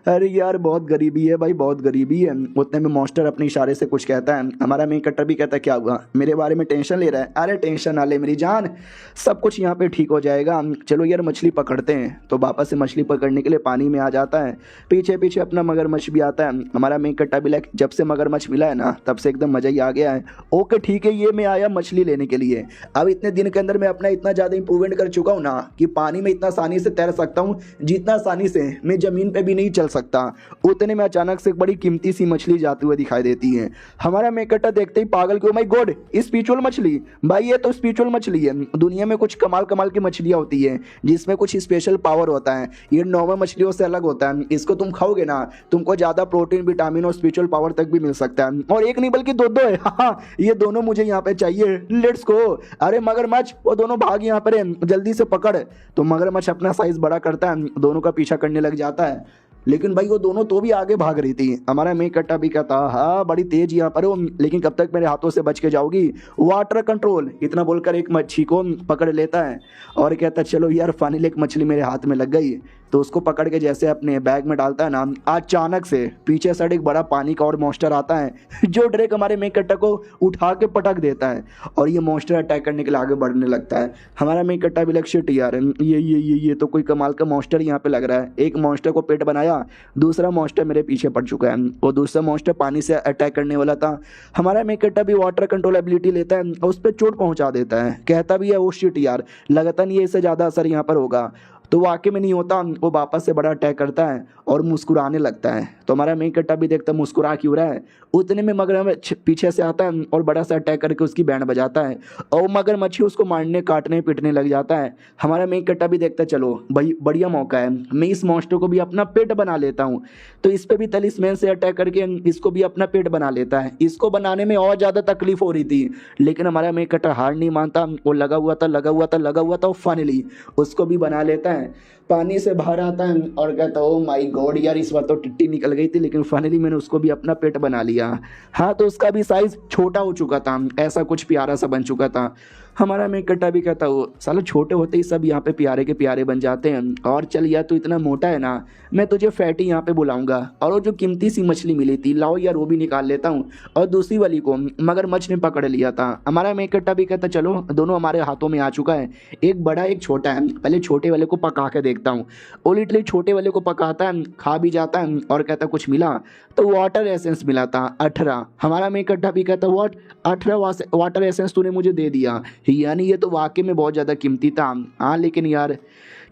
अरे यार बहुत गरीबी है भाई, बहुत गरीबी है। उतने में मॉन्स्टर अपने इशारे से कुछ कहता है। हमारा मेन कट्टर भी कहता है क्या हुआ, मेरे बारे में टेंशन ले रहा है। अरे टेंशन ना ले मेरी जान, सब कुछ यहाँ पे ठीक हो जाएगा। चलो यार मछली पकड़ते हैं। तो वापस से मछली पकड़ने के लिए पानी में आ जाता है। पीछे पीछे अपना मगरमच्छ भी आता है। हमारा मेन कट्टा भी लाइक जब से मगरमच्छ मिला है ना तब से एकदम मज़ा ही आ गया है। ओके ठीक है, ये मैं आया मछली लेने के लिए। अब इतने दिन के अंदर मैं अपना इतना ज़्यादा इंप्रूवमेंट कर चुका हूँ ना कि पानी में इतना आसानी से तैर सकता हूँ जितना आसानी से मैं ज़मीन पर भी नहीं चल सकता। उतने में अचानक से एक बड़ी कीमती सी मछली जाती हुई दिखाई देती है। हमारा मेकट्टा देखते ही पागल क्यों, माय गॉड स्पिरिचुअल मछली, भाई ये तो स्पिरिचुअल मछली है। दुनिया में कुछ कमाल कमाल की मछलियां होती है जिसमें कुछ स्पेशल पावर होता है, ये नॉर्मल मछलियों से अलग होता है। इसको तुम खाओगे ना, तुमको ज्यादा प्रोटीन, विटामिन और स्पिरिचुअल पावर तक भी मिल सकता है। और एक नहीं बल्कि दो दो है। हाँ, ये दोनों मुझे यहाँ पे चाहिए, लेट्स गो। अरे मगरमच्छ, वो दोनों भाग यहाँ पर है, जल्दी से पकड़। तो मगरमच्छ अपना साइज बड़ा करता है, दोनों का पीछा करने लग जाता है। लेकिन भाई वो दोनों तो भी आगे भाग रही थी। हमारा मेकट्टा भी कहता हाँ बड़ी तेज यहाँ पर हो, लेकिन कब तक मेरे हाथों से बच के जाओगी। वाटर कंट्रोल इतना बोलकर एक मच्छी को पकड़ लेता है और कहता चलो यार फाइनली एक मछली मेरे हाथ में लग गई। तो उसको पकड़ के जैसे अपने बैग में डालता है ना, अचानक से पीछे साइड एक बड़ा पानी का और मॉन्स्टर आता है जो डायरेक्ट हमारे मेकट्टा को उठा के पटक देता है और ये मॉन्स्टर अटैक करने के लिए आगे बढ़ने लगता है। हमारा मेकट्टा भी लग शिट यार, ये तो कोई कमाल का मॉन्स्टर यहाँ पे लग रहा है। एक मॉन्स्टर को पेट बनाया, दूसरा मॉन्स्टर मेरे पीछे पड़ चुका है और दूसरा मॉन्स्टर पानी से अटैक करने वाला था। हमारा मेकट्टा भी वाटर कंट्रोल एबिलिटी लेता है और उस पर चोट पहुंचा देता है। कहता भी है वो शिट यार, लगता नहीं है इससे ज़्यादा असर यहाँ पर होगा। तो वाकई में नहीं होता, वो वापस से बड़ा अटैक करता है और मुस्कुराने लगता है। तो हमारा मेकट्टा भी देखता मुस्कुरा क्यों रहा है। उतने में मगरमच्छ पीछे से आता है और बड़ा सा अटैक करके उसकी बैंड बजाता है और मगरमच्छी उसको मारने, काटने, पीटने लग जाता है। हमारा मेकट्टा भी देखता चलो भाई बढ़िया मौका है, मैं इस मॉन्स्टर को भी अपना पेट बना लेता हूँ। तो इस पे भी तलिस्मैन से अटैक करके इसको भी अपना पेट बना लेता है। इसको बनाने में और ज़्यादा तकलीफ हो रही थी, लेकिन हमारा मेकट्टा हार नहीं मानता। वो लगा हुआ था और फाइनली उसको भी बना लेता है। पानी से बाहर आता है और कहता ओ माय गॉड यार, इस बार तो टिट्टी निकल गई थी, लेकिन फाइनली मैंने उसको भी अपना पेट बना लिया। हाँ, तो उसका भी साइज छोटा हो चुका था, ऐसा कुछ प्यारा सा बन चुका था। हमारा मेकट्टा भी कहता वो साला छोटे होते ही सब यहाँ पे प्यारे के प्यारे बन जाते हैं। और चल यार तू इतना मोटा है ना, मैं तुझे फैटी यहाँ पे बुलाऊंगा। और वो जो कीमती सी मछली मिली थी लाओ यार वो भी निकाल लेता हूँ। और दूसरी वाली को मगरमच्छ ने पकड़ लिया था। हमारा मेकट्टा भी कहता चलो दोनों हमारे हाथों में आ चुका है, एक बड़ा एक छोटा है, पहले छोटे वाले को पका के देखता हूँ। वो लिटरली छोटे वाले को पकाता है, खा भी जाता है और कहता कुछ मिला, तो वाटर एसेंस मिला था 18। हमारा मेकट्टा भी कहता व्हाट 18 वाटर एसेंस तूने मुझे दे दिया, यानी ये तो वाकई में बहुत ज़्यादा कीमती था। हाँ लेकिन यार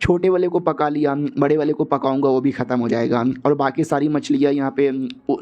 छोटे वाले को पका लिया, बड़े वाले को पकाऊंगा वो भी ख़त्म हो जाएगा। और बाकी सारी मछलियाँ यहाँ पे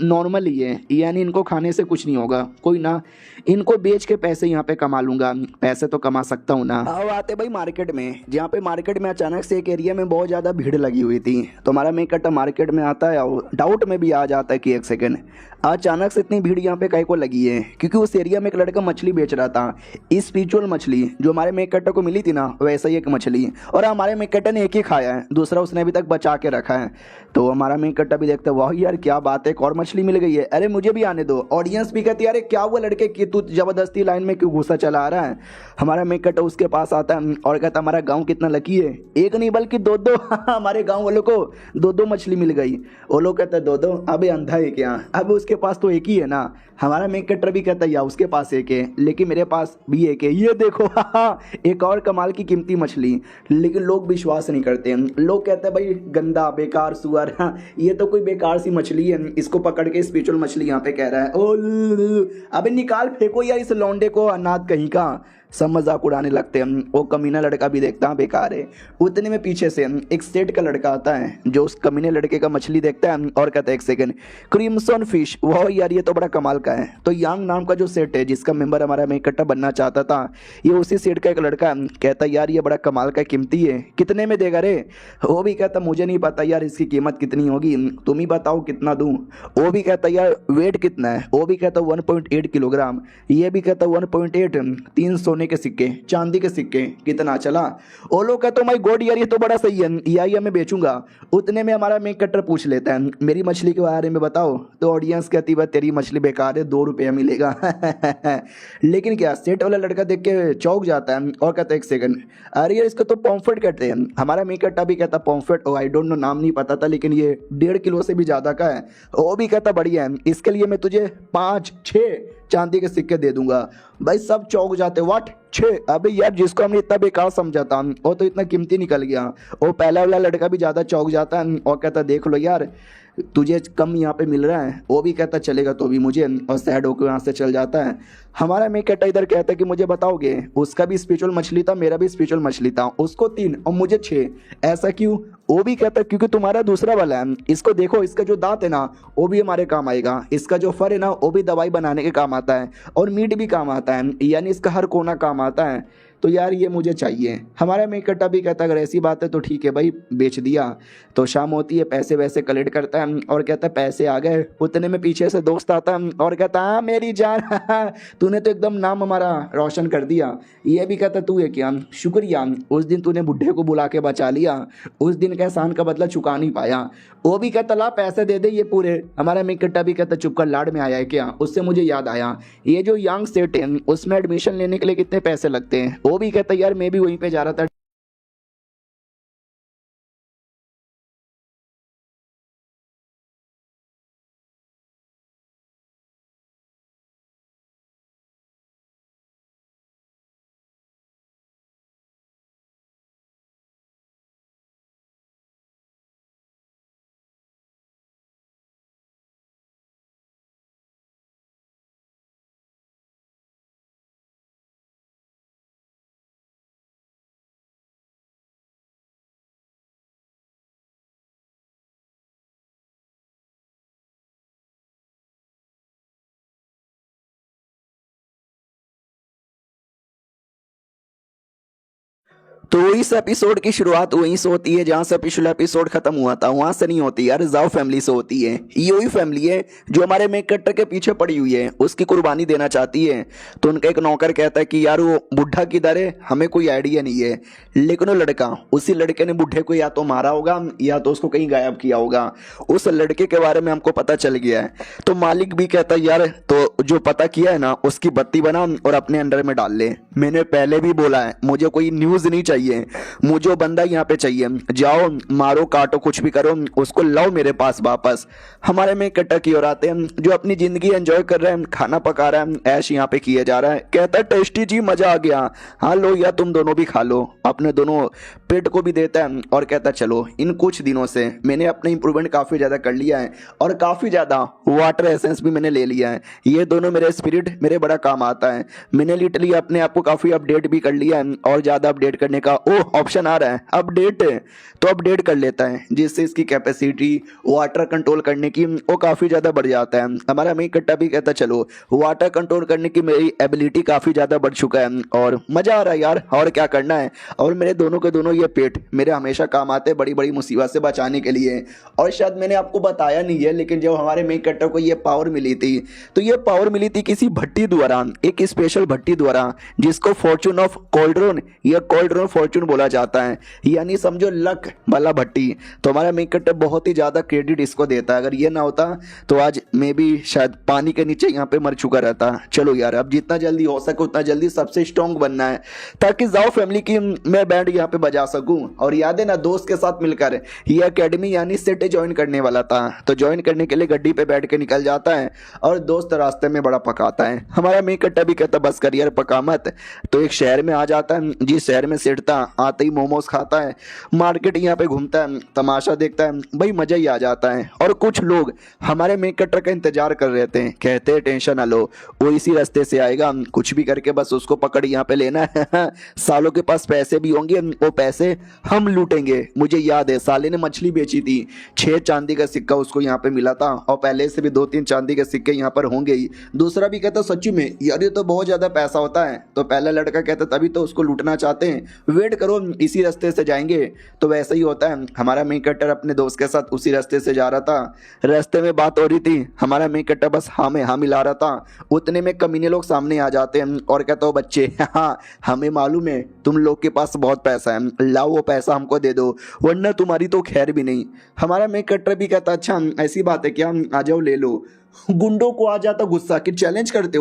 नॉर्मल ही है, यानी इनको खाने से कुछ नहीं होगा। कोई ना, इनको बेच के पैसे यहाँ पे कमा लूँगा, पैसे तो कमा सकता हूँ ना। अब आते भाई मार्केट में, जहाँ पे मार्केट में अचानक से एक एरिया में बहुत ज़्यादा भीड़ लगी हुई थी। तो हमारा मेकट्टा मार्केट में आता है और डाउट में भी आ जाता है कि एक सेकेंड अचानक से इतनी भीड़ यहाँ पे काहे को लगी है, क्योंकि उस एरिया में एक लड़का मछली बेच रहा था, स्पिरिचुअल मछली जो हमारे मेकट्टा को मिली थी ना वैसा ही एक मछली। और हमारे मेकट्टा ने एक ही खाया है, दूसरा उसने अभी तक बचा के रखा है। तो हमारा मेकट्टा भी देखता है वाह यार क्या बात है, एक और मछली मिल गई है, अरे मुझे भी आने दो। ऑडियंस भी कहती है अरे क्या हुआ लड़के की तू जबरदस्ती लाइन में क्यों घुसा चला आ रहा है। हमारा मेकट्टा उसके पास आता है और कहता हमारा गाँव कितना लकी है, एक नहीं बल्कि दो दो हमारे गाँव वालों को दो दो मछली मिल गई। वो लोग कहते दो दो, अबे अंधा है क्या, अब उसके पास तो एक ही है ना। हमारा मेकट्टा भी कहता है या उसके पास एक है लेकिन मेरे पास भी एक है, ये देखो एक और कमाल की कीमती मछली। लेकिन लोग विश्वास नहीं करते हैं, लोग कहते हैं भाई गंदा बेकार सुअर, ये तो कोई बेकार सी मछली है, इसको पकड़ के स्पिरिचुअल मछली यहाँ पे कह रहा है। ओ अबे निकाल फेंको यार इस लौंडे को, अनाथ कहीं का। सब मजाक उड़ाने लगते हैं। वो कमीना लड़का भी देखता है बेकार है। उतने में पीछे से एक सेठ का लड़का आता है जो उस कमीने लड़के का मछली देखता है और कहता है एक सेकंड क्रिम्सन फिश, वाह यार ये तो बड़ा कमाल का है। तो यांग नाम का जो सेठ है जिसका मेंबर हमारा मेकट्टा बनना चाहता था, ये उसी सेठ का एक लड़का कहता है यार ये बड़ा कमाल का कीमती है, कितने में देगा रे। वो भी कहता मुझे नहीं पता यार इसकी कीमत कितनी होगी, तुम ही बताओ कितना दूं। वो भी कहता यार वेट कितना है, वो भी कहता 1.8 किलोग्राम, ये भी कहता 1.8, 3 सोने के सिक्के, चांदी के सिक्के, कितना चला। वो लोग कहते माय गॉड यार ये तो बड़ा सही है, ये मैं बेचूंगा। उतने में हमारा मेकट्टा पूछ लेता है मेरी मछली के बारे में बताओ। तो ऑडियंस कहती है तेरी मछली बेकार है, 2 रुपया मिलेगा लेकिन क्या सेठ वाला लड़का देख के चौंक जाता है और कहता है एक सेकंड अरे यार इसको तो पॉम्फ्रेट कहते हैं। हमारा मेकट्टा भी कहता pomfret, oh I don't know, नाम नहीं पता था लेकिन ये 1.5 किलो से भी ज्यादा का है। वो भी कहता बढ़िया है, इसके लिए मैं तुझे 5-6 चांदी के सिक्के दे दूंगा। भाई सब चौंक जाते, व्हाट 6, अबे यार जिसको हमने इतना बेकार समझा था वो तो इतना कीमती निकल गया। वो पहला वाला लड़का भी ज्यादा चौंक जाता है और कहता देख लो यार तुझे कम यहाँ पे मिल रहा है। वो भी कहता चलेगा तो भी मुझे, और सैड होकर यहाँ से चल जाता है। हमारा मेन कैरेक्टर इधर कहता है कि मुझे बताओगे, उसका भी स्पिरिचुअल मछली था, मेरा भी स्पिरिचुअल मछली था, उसको 3 और मुझे 6, ऐसा क्यों? वो भी कहता है क्योंकि तुम्हारा दूसरा वाला है, इसको देखो, इसका जो दांत है ना वो भी हमारे काम आएगा, इसका जो फर है ना वो भी दवाई बनाने के काम आता है, और मीट भी काम आता है, यानी इसका हर कोना काम आता है। तो यार ये मुझे चाहिए। हमारा मेन कैरेक्टर भी कहता है अगर ऐसी बात है तो ठीक है भाई, बेच दिया। तो शाम होती है, पैसे वैसे कलेक्ट करता है और कहता है पैसे आ गए। उतने में पीछे से दोस्त आता है और कहता हाँ मेरी जान, तूने तो एकदम नाम हमारा रोशन कर दिया। ये भी कहता तू है क्या, शुक्रिया, उस दिन तूने बुढ़े को बुला के बचा लिया, उस दिन का एहसान का बदला चुका नहीं पाया। वो भी कहता ला पैसे दे दे ये पूरे। हमारा मेन कैरेक्टर भी कहता चुप कर, लाड में आया है क्या? उससे मुझे याद आया, ये जो यंग सेट है उसमें एडमिशन लेने के लिए कितने पैसे लगते हैं? वो भी कहता यार मैं भी वहीं पे जा रहा था। तो इस एपिसोड की शुरुआत वहीं से होती है जहां से पिछला एपिसोड खत्म हुआ था, वहां से नहीं होती यार, जाओ फैमिली से होती है। ये वही फैमिली है जो हमारे मेन कैरेक्टर के पीछे पड़ी हुई है, उसकी कुर्बानी देना चाहती है। तो उनका एक नौकर कहता है कि यार वो बुढ़ा किधर है, हमें कोई आइडिया नहीं है। लेकिन वो लड़का, उसी लड़के ने बुढ़े को या तो मारा होगा या तो उसको कहीं गायब किया होगा। उस लड़के के बारे में हमको पता चल गया है। तो मालिक भी कहता है यार तो जो पता किया है ना उसकी बत्ती बना और अपने अंडर में डाल ले। मैंने पहले भी बोला है मुझे कोई न्यूज नहीं चाहिए, मुझे बंदा यहाँ पे चाहिए। जाओ मारो काटो कुछ भी करो, उसको लाओ मेरे पास वापस। हमारे में कट्टा की ओर आते हैं जो अपनी जिंदगी एंजॉय कर रहे हैं, खाना पका रहा है, ऐश यहाँ पे किया जा रहा है। कहता है टेस्टी जी मजा आ गया, हाँ लो या तुम दोनों भी खा लो। अपने दोनों पेट को भी देता है और कहता चलो इन कुछ दिनों से मैंने अपना इंप्रूवमेंट काफी ज्यादा कर लिया है और काफी ज्यादा वाटर एसेंस भी मैंने ले लिया है। ये दोनों मेरे स्पिरिट मेरे बड़ा काम आता है। मैंने लिटरली अपने आप को काफी अपडेट भी कर लिया है और ज्यादा अपडेट करने का ऑप्शन आ रहा है, अपडेट है तो अपडेट कर लेता है, जिससे इसकी कैपेसिटी वाटर कंट्रोल करने की वो काफी ज्यादा बढ़ जाता है। हमारा मेन कट्टा भी कहता चलो वाटर कंट्रोल करने की मेरी एबिलिटी काफी ज्यादा बढ़ चुका है और मजा आ रहा है यार, और क्या करना है। और मेरे दोनों के दोनों ये पेट मेरे हमेशा काम आते हैं बड़ी बड़ी मुसीबत से बचाने के लिए। और शायद मैंने आपको बताया नहीं है, लेकिन जब हमारे मेन कट्टा को ये पावर मिली थी तो ये पावर मिली थी किसी भट्टी द्वारा, एक स्पेशल भट्टी द्वारा, जिसको फॉर्चून ऑफ कोल्ड्रोन या कोल्ड्रोन फॉर्चून बोला जाता है, यानी समझो लक वाला भट्टी। तो हमारा मेन कैरेक्टर बहुत ही ज्यादा क्रेडिट इसको देता है। अगर ये ना होता तो आज मे भी शायद पानी के नीचे यहाँ पे मर चुका रहता। चलो यार अब जितना जल्दी हो सके उतना जल्दी सबसे स्ट्रॉन्ग बनना है ताकि जाओ फैमिली की मैं बैंड यहाँ पे बजा सकूं। और याद है ना दोस्त के साथ मिलकर ये एकेडमी यानी सेट ज्वाइन करने वाला था, तो ज्वाइन करने के लिए गड्डी पे बैठ के निकल जाता है और दोस्त रास्ते में बड़ा पकाता है। हमारा मेन कैरेक्टर भी कहता बस कर यार पका मत। तो एक शहर में आ जाता है, जिस शहर में सेट था, आते ही मोमोज खाता है, मार्केट यहाँ पे घूमता है, तमाशा देखता है, भाई मजा ही आ जाता है। और कुछ लोग हमारे मेन कैरेक्टर का इंतजार कर रहे थे, कहते हैं टेंशन ना लो वो इसी रास्ते से आएगा, कुछ भी करके बस उसको पकड़ यहाँ पे लेना है। सालों के पास पैसे भी होंगे, वो पैसे हम लूटेंगे। मुझे याद है साले ने मछली बेची थी, 6 चांदी का सिक्का उसको यहाँ पे मिला था और पहले से भी 2-3 चांदी के सिक्के यहाँ पर होंगे ही। दूसरा भी कहता सच्ची में यार ये तो बहुत ज्यादा पैसा होता है। तो पहला लड़का कहता तभी तो उसको लूटना चाहते हैं, वेट करो इसी रास्ते से जाएंगे। तो वैसा ही होता है, हमारा मेन कैरेक्टर अपने दोस्त के साथ उसी रास्ते से जा रहा था। रास्ते में बात हो रही थी, हमारा मेन कैरेक्टर बस हाँ में हाँ मिला रहा था। उतने में कमीने लोग सामने आ जाते हैं और कहते हो बच्चे हाँ हमें मालूम है तुम लोग के पास बहुत पैसा है, लाओ वो पैसा हमको दे दो वरना तुम्हारी तो खैर भी नहीं। हमारा मेन कैरेक्टर भी कहता अच्छा ऐसी बात है क्या, आ जाओ ले लो। गुंडों को आ जाता गुस्सा कि चैलेंज करते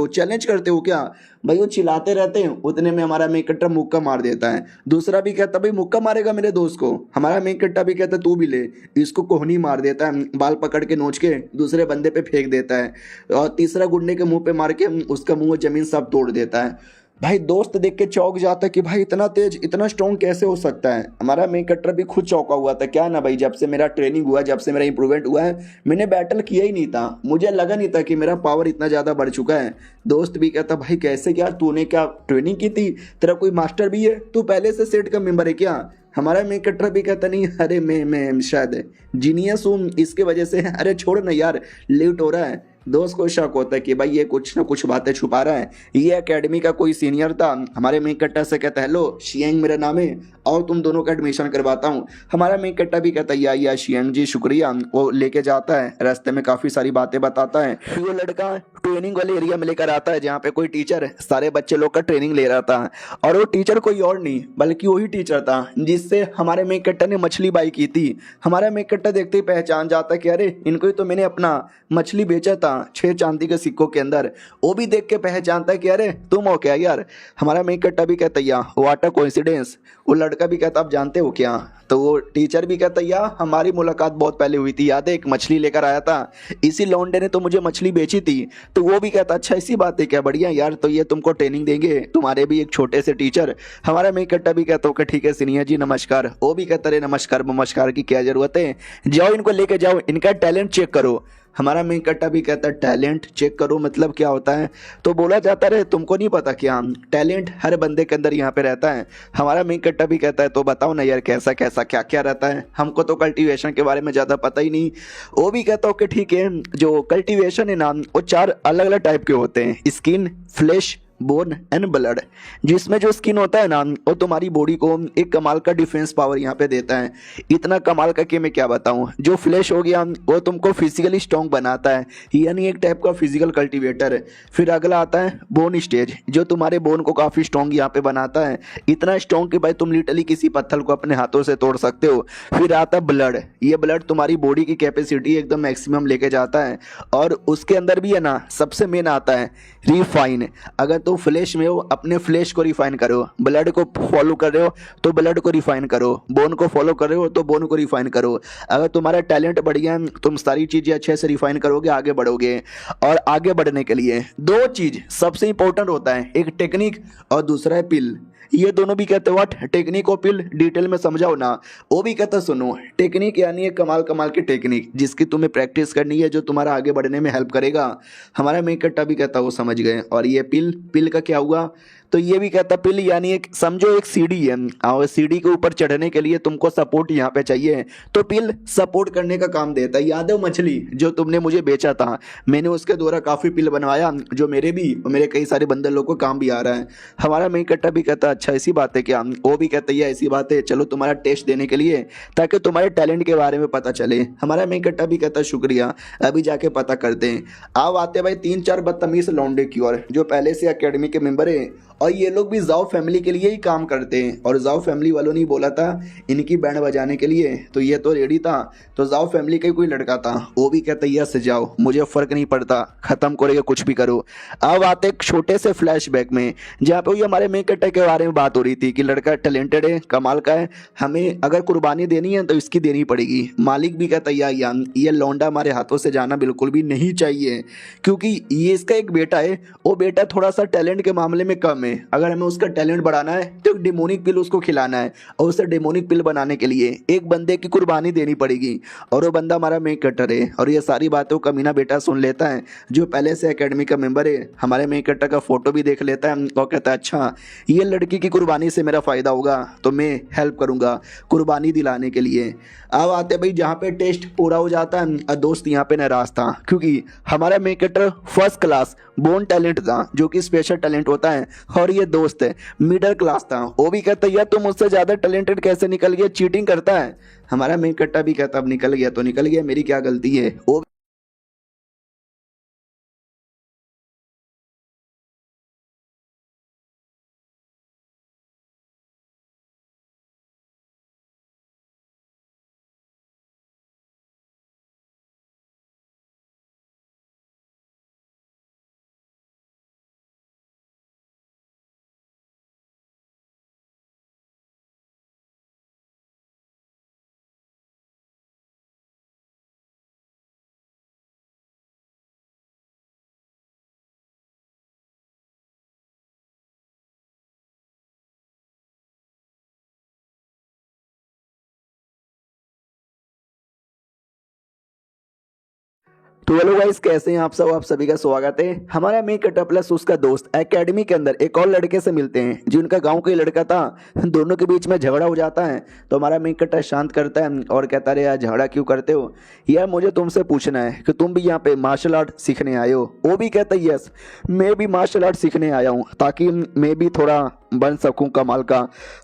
हो क्या भाई, वो चिल्लाते रहते हैं। उतने में हमारा मेन कैरेक्टर मुक्का मार देता है। दूसरा भी कहता भाई मुक्का मारेगा मेरे दोस्त को। हमारा मेन कैरेक्टर भी कहता तू भी ले, इसको कोहनी मार देता है, बाल पकड़ के नोच के दूसरे बंदे पे फेंक देता है और तीसरा गुंडे के मुंह पे मार के उसका मुंह जमीन सब तोड़ देता है। भाई दोस्त देख के चौंक जाता है कि भाई इतना तेज इतना स्ट्रॉन्ग कैसे हो सकता है। हमारा मेन कटर भी खुद चौंका हुआ था। क्या ना भाई, जब से मेरा ट्रेनिंग हुआ, जब से मेरा इंप्रूवमेंट हुआ है, मैंने बैटल किया ही नहीं था, मुझे लगा नहीं था कि मेरा पावर इतना ज़्यादा बढ़ चुका है। दोस्त भी कहता भाई कैसे, क्या तूने क्या ट्रेनिंग की थी, तेरा कोई मास्टर भी है, तू पहले से सेट का मेंबर है क्या। हमारा मेन कटर भी कहता नहीं, अरे मैं शायद जीनियस हूँ इसके वजह से। अरे छोड़ ना यार, लेट हो रहा है। दोस्त को शक होता है कि भाई ये कुछ ना कुछ बातें छुपा रहा है। ये एकेडमी का कोई सीनियर था, हमारे मेन कट्टा से कहता है हेलो शियंग मेरा नाम है, और तुम दोनों का एडमिशन करवाता हूँ। हमारा मेन कट्टा भी कहता है या शियंग जी शुक्रिया। वो लेके जाता है, रास्ते में काफ़ी सारी बातें बताता है। फिर वो लड़का ट्रेनिंग वाले एरिया में लेकर आता है जहाँ पे कोई टीचर सारे बच्चे लोग का ट्रेनिंग ले रहा था। और वो टीचर कोई और नहीं बल्कि वही टीचर था जिससे हमारे मेन कट्टा ने मछली बाई की थी। हमारा मेन कट्टा देखते ही पहचान जाता है कि अरे इनको ही तो मैंने अपना मछली बेचा था 6 चांदी के सिक्कों के अंदर। वो भी देख के पहचानता है कि अरे तुम हो क्या यार। हमारा मेन कट्टा भी कहता है या व्हाट अ कोइंसिडेंस। वो लड़का भी कहता आप जानते हो क्या। तो वो टीचर भी कहता या हमारी मुलाकात बहुत पहले हुई थी, याद है, एक मछली लेकर आया था, इसी लौंडे ने तो मुझे मछली बेची थी। तो वो भी कहता अच्छा इसी बात है क्या, बढ़िया यार, तो ये तुमको ट्रेनिंग देंगे, तुम्हारे भी एक छोटे से टीचर। हमारा मेन कट्टा भी कहता कि ठीक है सीनियर जी नमस्कार। वो भी कहता रहे नमस्कार नमस्कार की क्या जरूरत है, जाओ इनको लेके जाओ, इनका टैलेंट चेक करो। हमारा मेन कट्टा भी कहता है टैलेंट चेक करो मतलब क्या होता है। तो बोला जाता रहे तुमको नहीं पता क्या, टैलेंट हर बंदे के अंदर यहाँ पे रहता है। हमारा मेन कट्टा भी कहता है तो बताओ ना यार कैसा कैसा क्या क्या रहता है, हमको तो कल्टीवेशन के बारे में ज़्यादा पता ही नहीं। वो भी कहता हूँ कि ठीक है, जो कल्टीवेशन है ना वो 4 अलग अलग टाइप के होते हैं, skin, flash, bone and blood. जिसमें जो स्किन होता है ना वो तुम्हारी बॉडी को एक कमाल का डिफेंस पावर यहाँ पे देता है। इतना कमाल का कि मैं क्या बताऊँ। जो फ्लैश हो गया वो तुमको फिजिकली स्ट्रॉन्ग बनाता है, यानी एक टाइप का फिजिकल कल्टीवेटर है। फिर अगला आता है बोन स्टेज, जो तुम्हारे बोन को काफ़ी स्ट्रॉन्ग यहाँ पे बनाता है, इतना स्ट्रॉन्ग कि भाई तुम लिटरली किसी पत्थर को अपने हाथों से तोड़ सकते हो। फिर आता है ब्लड, ये ब्लड तुम्हारी बॉडी की कैपेसिटी एकदम मैक्सिमम लेके जाता है। और उसके अंदर भी है ना सबसे मेन आता है रिफाइन। अगर तुम फ्लैश में हो अपने फ्लैश को रिफाइन करो, ब्लड को फॉलो कर रहे हो तो ब्लड को रिफाइन करो, बोन को फॉलो कर रहे हो तो बोन को रिफाइन करो। अगर तुम्हारा टैलेंट बढ़िया है तुम सारी चीज़ें अच्छे से रिफाइन करोगे, आगे बढ़ोगे। और आगे बढ़ने के लिए 2 चीज़ सबसे इंपॉर्टेंट होता है, एक टेक्निक और दूसरा है पिल। ये दोनों भी कहते हो व्हाट, टेक्निक और पिल डिटेल में समझाओ ना। वो भी कहता सुनो, टेक्निक यानी एक कमाल कमाल की टेक्निक जिसकी तुम्हें प्रैक्टिस करनी है, जो तुम्हारा आगे बढ़ने में हेल्प करेगा। हमारा मेन कट्टा भी कहता वो समझ गए। और ये पिल, पिल का क्या हुआ, तो ये भी कहता पिल यानी एक समझो एक सीढ़ी है, और सीढ़ी के ऊपर चढ़ने के लिए तुमको सपोर्ट यहाँ पे चाहिए, तो पिल सपोर्ट करने का काम देता है। याद है वो मछली जो तुमने मुझे बेचा था, मैंने उसके द्वारा काफ़ी पिल बनवाया जो मेरे भी और मेरे कई सारे बंदर लोग को काम भी आ रहा है। हमारा मेन कट्टा भी कहता अच्छा ऐसी बात है क्या। वो भी कहता है ऐसी बात है, चलो तुम्हारा टेस्ट देने के लिए, ताकि तुम्हारे टैलेंट के बारे में पता चले। हमारा मेन कट्टा भी कहता शुक्रिया, अभी जाके पता करते हैं। अब आते भाई 3-4 बदतमीज लौंडे की ओर जो पहले से एकेडमी के मेंबर है, और ये लोग भी जाओ फैमिली के लिए ही काम करते हैं। और जाओ फैमिली वालों ने बोला था इनकी बैंड बजाने के लिए, तो ये तो रेडी था। तो जाओ फैमिली का ही कोई लड़का था, वो भी कहता यस जाओ, मुझे फर्क नहीं पड़ता, खत्म करेगा कुछ भी करो। अब आते एक छोटे से फ्लैशबैक में जहाँ पे ये हमारे मेन कट्टा के बारे में बात हो रही थी कि लड़का टैलेंटेड है, कमाल का है, हमें अगर कुर्बानी देनी है तो इसकी देनी पड़ेगी। मालिक भी कहता ये लौंडा हमारे हाथों से जाना बिल्कुल भी नहीं चाहिए, क्योंकि ये इसका एक बेटा है, वो बेटा थोड़ा सा टैलेंट के मामले में कम है। अगर हमें उसका टैलेंट बढ़ाना है तो एक डेमोनिक पिल उसको खिलाना है, और उसे डेमोनिक पिल बनाने के लिए एक बंदे की कुर्बानी देनी पड़ेगी, और वो बंदा हमारा मेन कट्टर है। और ये सारी बातों कमीना बेटा सुन लेता है, जो पहले से एकेडमी का मेंबर है, हमारे मेन कट्टर का फोटो भी देख लेता है और कहता है अच्छा ये लड़की की कुर्बानी से मेरा फायदा होगा तो मैं हेल्प करूंगा कुर्बानी दिलाने के लिए। अब आते भाई जहाँ पे टेस्ट पूरा हो जाता है, और दोस्त यहाँ पे नाराज था क्योंकि हमारा मेन कट्टर फर्स्ट क्लास बोन टैलेंट था, जो कि स्पेशल टैलेंट होता है, और ये दोस्त है मिडिल क्लास था। वो भी कहता है यार तुम मुझसे ज्यादा टैलेंटेड कैसे निकल गया, चीटिंग करता है। हमारा मेन कट्टा भी कहता अब निकल गया तो निकल गया, मेरी क्या गलती है। वो तो हेलो गाइस, कैसे हैं आप सब। आप सभी का स्वागत है। हमारा मेन कट्टा प्लस उसका दोस्त एकेडमी के अंदर एक और लड़के से मिलते हैं जिनका गांव का ही लड़का था। दोनों के बीच में झगड़ा हो जाता है तो हमारा मेन कट्टा शांत करता है और कहता है यार झगड़ा क्यों करते हो, यार मुझे तुमसे पूछना है कि तुम भी यहाँ पे मार्शल आर्ट सीखने आए हो। वो भी कहता है यस मैं भी मार्शल आर्ट सीखने आया हूँ ताकि मैं भी थोड़ा बन सकूं कमाल का।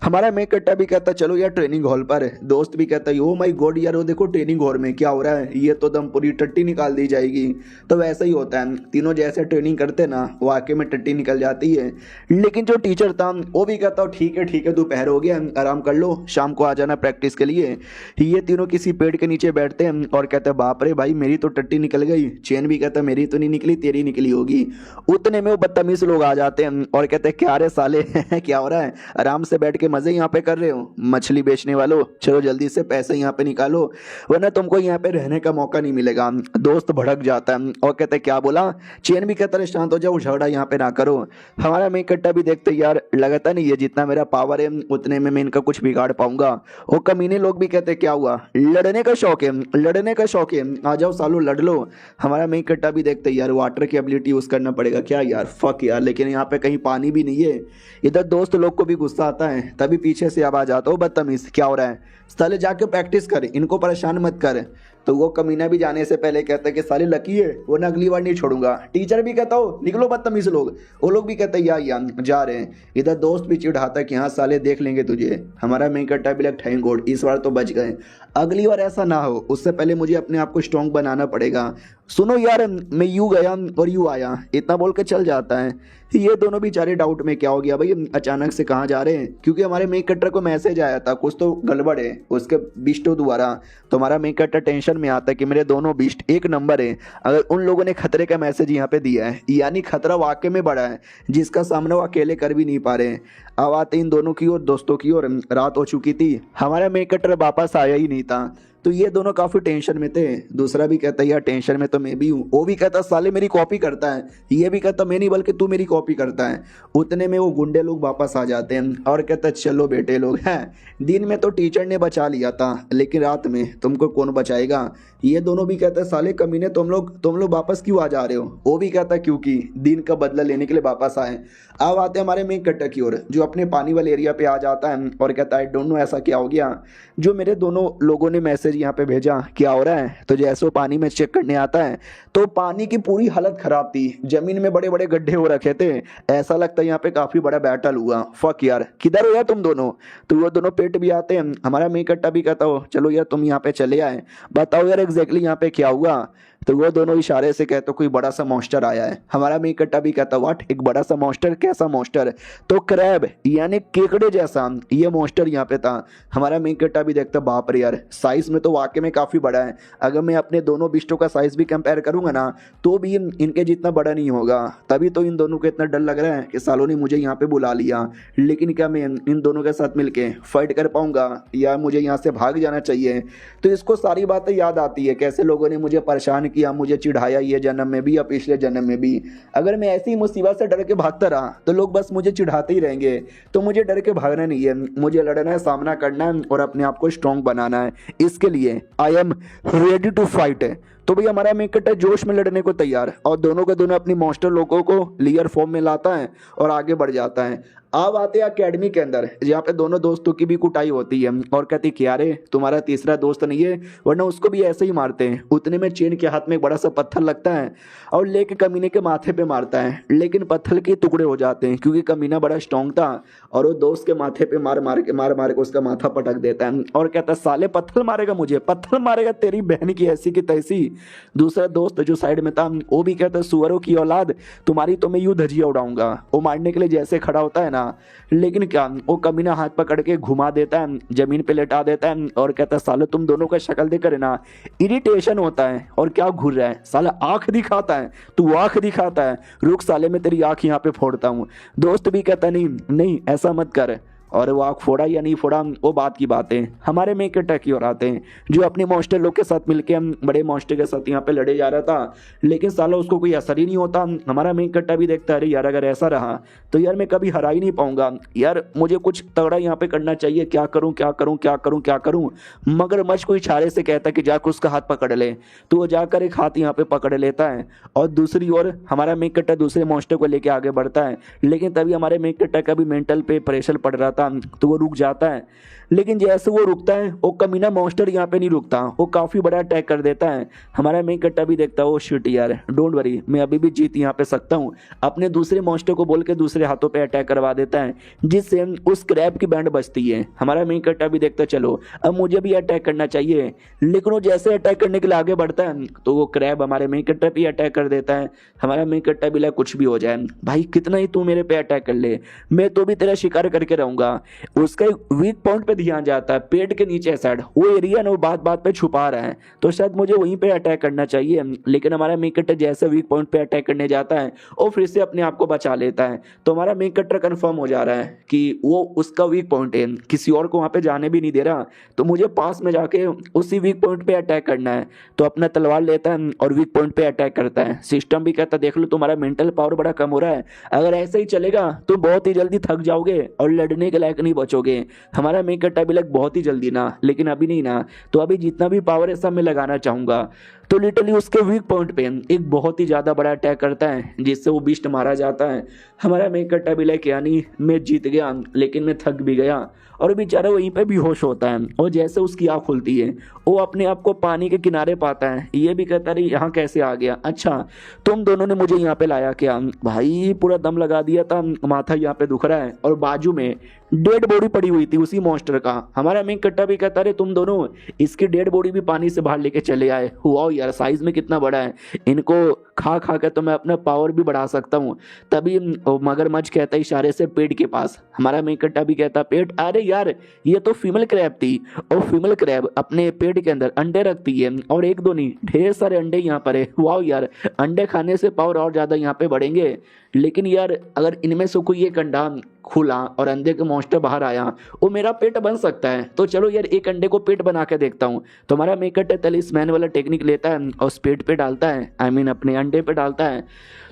हमारा मेन कट्टा भी कहता चलो यार ट्रेनिंग हॉल पर। दोस्त भी कहता है ओ माय गॉड यार वो देखो ट्रेनिंग हॉल में क्या हो रहा है, ये तो दम पूरी टट्टी निकाल दी जाएगी। तो वैसा ही होता है, तीनों जैसे ट्रेनिंग करते ना वाकई में टट्टी निकल जाती है। लेकिन जो टीचर था वो भी कहता ठीक है दोपहर हो गया आराम कर लो, शाम को आ जाना प्रैक्टिस के लिए। ये तीनों किसी पेड़ के नीचे बैठते हैं और कहते हैं बाप रे भाई मेरी तो टट्टी निकल गई। चैन भी कहता मेरी तो नहीं निकली तेरी निकली होगी। उतने में वो बदतमीज लोग आ जाते हैं और कहते हैं क्या रे साले क्या हो रहा है, आराम से बैठ के मजे यहाँ पे कर रहे हो, मछली बेचने वालों चलो जल्दी से पैसे यहाँ पे निकालो वरना तुमको यहाँ पे रहने का मौका नहीं मिलेगा। दोस्त भड़क जाता है और कहते क्या बोला। चैन भी कहता है शांत हो जाओ झगड़ा यहाँ पे ना करो। हमारा मेन कट्टा भी देखते यार लगता नहीं है जितना मेरा पावर है उतने में मैं इनका कुछ बिगाड़ पाऊंगा। वो कमीने लोग भी कहते क्या हुआ, लड़ने का शौक है, लड़ने का शौक है, आ जाओ सालों लड़ लो। हमारा मेन कट्टा भी देखते यार वाटर की एबिलिटी यूज करना पड़ेगा क्या यार, फक यार लेकिन यहाँ पे कहीं पानी भी नहीं है। इधर दोस्त लोग को भी गुस्सा आता है तभी पीछे से आवाज आता हो बदतमीज क्या हो रहा है, साले जाके प्रैक्टिस कर, इनको परेशान मत कर। तो वो कमीना भी जाने से पहले कहता है कि साले लकी है वो ना अगली बार नहीं छोड़ूंगा। टीचर भी कहता हो निकलो बदतमीज लोग, वो लोग भी कहते हैं या जा रहे हैं। इधर दोस्त भी चिढ़ाता है कि हाँ साले देख लेंगे तुझे। हमारा मेन कट्टा भी लग थैंक गॉड इस बार तो बच गए, अगली बार ऐसा ना हो उससे पहले मुझे अपने आप को स्ट्रॉन्ग बनाना पड़ेगा। सुनो यार मैं यूं गया और यूं आया, इतना बोल के चल जाता है। ये दोनों बेचारे डाउट में क्या हो गया भाई अचानक से कहाँ जा रहे हैं, क्योंकि हमारे मेन कट्टर को मैसेज आया था कुछ तो गड़बड़ है उसके बिस्टों द्वारा। तो हमारा मेन कट्टर टेंशन में आता है कि मेरे दोनों बिस्ट एक नंबर है, अगर उन लोगों ने खतरे का मैसेज यहाँ पे दिया है यानी खतरा वाकई में बड़ा है जिसका सामना वो अकेले कर भी नहीं पा रहे हैं। अब आते इन दोनों की ओर दोस्तों की ओर, रात हो चुकी थी, हमारा मेन कट्टर वापस आया ही नहीं था। तो ये दोनों काफी टेंशन में थे। दूसरा भी कहता है यार टेंशन में तो मैं भी हूँ। वो भी कहता साले मेरी कॉपी करता है, ये भी कहता मैं नहीं बल्कि तू मेरी कॉपी करता है। उतने में वो गुंडे लोग वापस आ जाते हैं और कहता चलो बेटे लोग हैं, दिन में तो टीचर ने बचा लिया था लेकिन रात में तुमको कौन बचाएगा। ये दोनों भी कहते हैं साले कमीने तुम लोग वापस क्यों आ जा रहे हो। वो भी कहता क्योंकि दिन का बदला लेने के लिए वापस आए। अब आते हमारे मेन कट्टर की ओर जो अपने पानी वाले एरिया पे आ जाता है और कहता है डोंट नो ऐसा क्या हो गया, जो मेरे दोनों लोगों ने मैसेज यहाँ पे भेजा क्या हो रहा है। तो जैसे वो पानी में चेक करने आता है तो पानी की पूरी हालत खराब थी, जमीन में बड़े बड़े गड्ढे हो रखे थे, ऐसा लगता है यहाँ पे काफी बड़ा बैटल हुआ। फक यार किधर हो यार तुम दोनों। तो वो दोनों पेट भी आते हैं। हमारा मेन कट्टा भी कहता हो चलो यार तुम यहाँ पे चले आए, बताओ यार एग्जैक्टली यहाँ पे क्या हुआ। तो वो दोनों इशारे से कहते कोई बड़ा सा मॉन्स्टर आया है। हमारा मेन कट्टा भी कहता व्हाट, एक बड़ा सा मॉन्स्टर, कैसा मॉन्स्टर। तो क्रैब यानी केकड़े जैसा ये मॉन्स्टर यहाँ पे था। हमारा मेन कट्टा भी देखता बाप रे यार साइज में तो वाकई में काफी बड़ा है, अगर मैं अपने दोनों बिस्टों का साइज भी कंपेयर करूंगा ना तो भी इनके जितना बड़ा नहीं होगा। तभी तो इन दोनों को इतना डर लग रहा है कि सालों ने मुझे यहाँ पे बुला लिया, लेकिन क्या मैं इन दोनों के साथ मिलके फाइट कर पाऊंगा या मुझे यहाँ से भाग जाना चाहिए। तो इसको सारी बातें याद आती है कैसे लोगों ने मुझे परेशान किया, मुझे चिढ़ाया ये जन्म में भी या पिछले जन्म में भी। अगर मैं ऐसी मुसीबत से डर के भागता रहा तो लोग बस मुझे चिढ़ाते ही रहेंगे। तो मुझे डर के भागना नहीं है, मुझे लड़ना है, सामना करना है और अपने आप को स्ट्रॉन्ग बनाना है। इसके लिए I am ready to fight. तो भाई हमारा मेन कट्टा जोश में लड़ने को तैयार और दोनों के दोनों अपनी मॉन्स्टर लोगों को लियर फॉर्म में लाता है और आगे बढ़ जाता है। अब आते हैं अकेडमी के अंदर जहाँ पे दोनों दोस्तों की भी कुटाई होती है और कहती क्या रे तुम्हारा तीसरा दोस्त नहीं है वरना उसको भी ऐसे ही मारते हैं। उतने में चेन के हाथ में एक बड़ा सा पत्थर लगता है और लेके कमीने के माथे पे मारता है, लेकिन पत्थर के टुकड़े हो जाते हैं क्योंकि कमीना बड़ा स्ट्रॉन्ग था और वो दोस्त के माथे पे मार मार के उसका माथा पटक देता है और कहता साले पत्थर मारेगा मुझे, पत्थर मारेगा तेरी बहन की ऐसी की तैसी। दूसरा दोस्त जो साइड में था वो भी कहता सुअरों की औलाद तुम्हारी तो मैं यूं धजिया उड़ाऊंगा। वो मारने के लिए जैसे खड़ा होता है ना, लेकिन क्या वो कमीना हाथ पकड़ के घुमा देता है, जमीन पे लेटा देता है और कहता है साले तुम दोनों का शक्ल देकर ना इरिटेशन होता है और क्या घूर रहा है, साला आंख दिखाता है, तू आंख दिखाता है, रुक साले मैं तेरी आंख यहाँ पे फोड़ता हूँ। दोस्त भी कहता नहीं नहीं ऐसा मत कर, और वो आँख फोड़ा या नहीं फोड़ा वो बात की बात है। हमारे मेन कैरेक्टर की ओर आते हैं जो अपने मॉन्स्टर लोग के साथ मिलके हम बड़े मॉन्स्टर के साथ यहाँ पे लड़े जा रहा था, लेकिन साला उसको कोई असर ही नहीं होता। हमारा मेन कैरेक्टर भी देखता है अरे यार अगर ऐसा रहा तो यार मैं कभी हरा ही नहीं पाऊंगा, यार मुझे कुछ तगड़ा यहाँ पे करना चाहिए, क्या करूं क्या करूं क्या करूं क्या करूं। मगरमच्छ को इशारे से कहता है कि जाकर उसका हाथ पकड़ ले, तो वो जाकर एक हाथ यहाँ पे पकड़ लेता है और दूसरी ओर हमारा मेन कैरेक्टर दूसरे मॉन्स्टर को लेके आगे बढ़ता है। लेकिन तभी हमारे मेन कैरेक्टर का भी मेंटल पे प्रेशर पड़ रहा था तो वो रुक जाता है। लेकिन जैसे वो रुकता है वो कमीना मॉन्स्टर यहाँ पे नहीं रुकता, वो काफी बड़ा अटैक कर देता है। हमारा मेन कैरेक्टर भी देखता है ओ शिट यार डोंट वरी मैं अभी भी जीत यहाँ पे सकता हूँ, अपने दूसरे मॉन्स्टर को बोल के दूसरे हाथों पे अटैक करवा देता है जिससे उस क्रैब की बैंड बजती है। हमारा मेन कैरेक्टर भी देखता है चलो अब मुझे भी अटैक करना चाहिए, लेकिन वो जैसे अटैक करने के लिए आगे बढ़ता है तो वो क्रैब हमारे मेन कैरेक्टर पे अटैक कर देता है। हमारा मेन कैरेक्टर भी लाइक कुछ भी हो जाए भाई कितना ही तू मेरे पे अटैक कर ले मैं तो भी तेरा शिकार करके रहूंगा। उसका वीक पॉइंट पे ध्यान जाता है पेट के नीचे साइड वो एरिया ना वो बात बात पे छुपा रहा है तो शायद मुझे वहीं पे अटैक करना चाहिए। लेकिन हमारा मेन कैरेक्टर जैसे वीक पॉइंट पे अटैक करने जाता है वो फिर से अपने आप को बचा लेता है। तो हमारा मेन कैरेक्टर कंफर्म हो जा रहा है कि वो उसका वीक पॉइंट है, किसी और को वहां पे जाने भी नहीं दे रहा, तो मुझे पास में जाके उसी वीक पॉइंट पे अटैक करना है। तो अपना तलवार लेता है और वीक पॉइंट पे अटैक करता है। सिस्टम भी कहता है देख लो तुम्हारा मेंटल पावर बड़ा कम हो रहा है, अगर ऐसे ही चलेगा तो बहुत ही जल्दी थक जाओगे और लड़ने के लायक नहीं बचोगे। हमारा मेन कैरेक्टर भी लाइक बहुत ही जल्दी ना, लेकिन अभी नहीं ना, तो अभी जितना भी पावर है सब मैं लगाना चाहूंगा। तो लिटरली उसके वीक पॉइंट पे एक बहुत ही ज्यादा बड़ा अटैक करता है जिससे वो बीस्ट मारा जाता है। हमारा मेन कैरेक्टर भी लाइक यानी मैं जीत गया लेकिन मैं थक भी गया और बेचारा वहीं पे बेहोश होता है। और जैसे उसकी आँख खुलती है वो अपने आप को पानी के किनारे पाता है, ये भी कहता है यहाँ कैसे आ गया, अच्छा तुम दोनों ने मुझे यहाँ पे लाया क्या। भाई पूरा दम लगा दिया था, माथा यहाँ पे दुख रहा है और बाजू में डेड बॉडी पड़ी हुई थी उसी मॉन्स्टर का। हमारा मेन कैरेक्टर भी कहता है तुम दोनों इसकी डेड बॉडी भी पानी से बाहर लेके चले आए, हुआ यार साइज में कितना बड़ा है, इनको खा खा के तो मैं अपना पावर भी बढ़ा सकता हूँ। तभी मगरमच्छ कहता है इशारे से पेट के पास। हमारा मेन कैरेक्टर भी कहता पेट, अरे यार ये तो फीमेल क्रैब थी और फीमेल क्रैब अपने पेट के अंदर अंडे रखती है और एक दो नहीं ढेर सारे अंडे यहाँ पर है। वाह यार अंडे खाने से पावर और ज्यादा यहाँ पे बढ़ेंगे, लेकिन यार अगर इनमें से कोई एक अंडा खुला और अंडे के मॉन्स्टर बाहर आया वो मेरा पेट बन सकता है, तो चलो यार एक अंडे को पेट बना के देखता हूँ। तो हमारा मेन कैरेक्टर तलिस्मैन वाला टेक्निक लेता है और उस पेट पे डालता है, आई मीन अपने अंडे पे डालता है।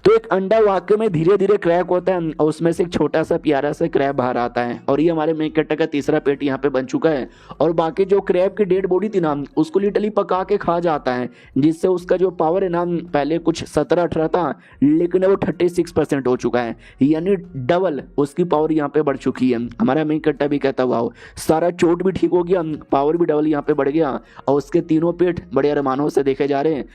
तो एक अंडा वाकई में धीरे धीरे क्रैक होता है और उसमें से एक छोटा सा प्यारा सा क्रैब बाहर आता है और ये हमारे मेन कैरेक्टर का तीसरा पेट यहाँ पे बन चुका है। और बाकी जो क्रैब की डेड बॉडी थी ना उसको लिटरली पका के खा जाता है जिससे उसका जो पावर है ना पहले कुछ 17-18 था लेकिन वो 36% हो चुका है, यानी डबल उसकी पावर यहाँ पे बढ़ चुकी है। हमारा मेन कैरेक्टर भी कहता वाह सारा चोट भी ठीक हो गया, पावर भी डबल यहाँ पे बढ़ गया और उसके तीनों पेट बड़े अरमानों से देखे जा रहे हैं।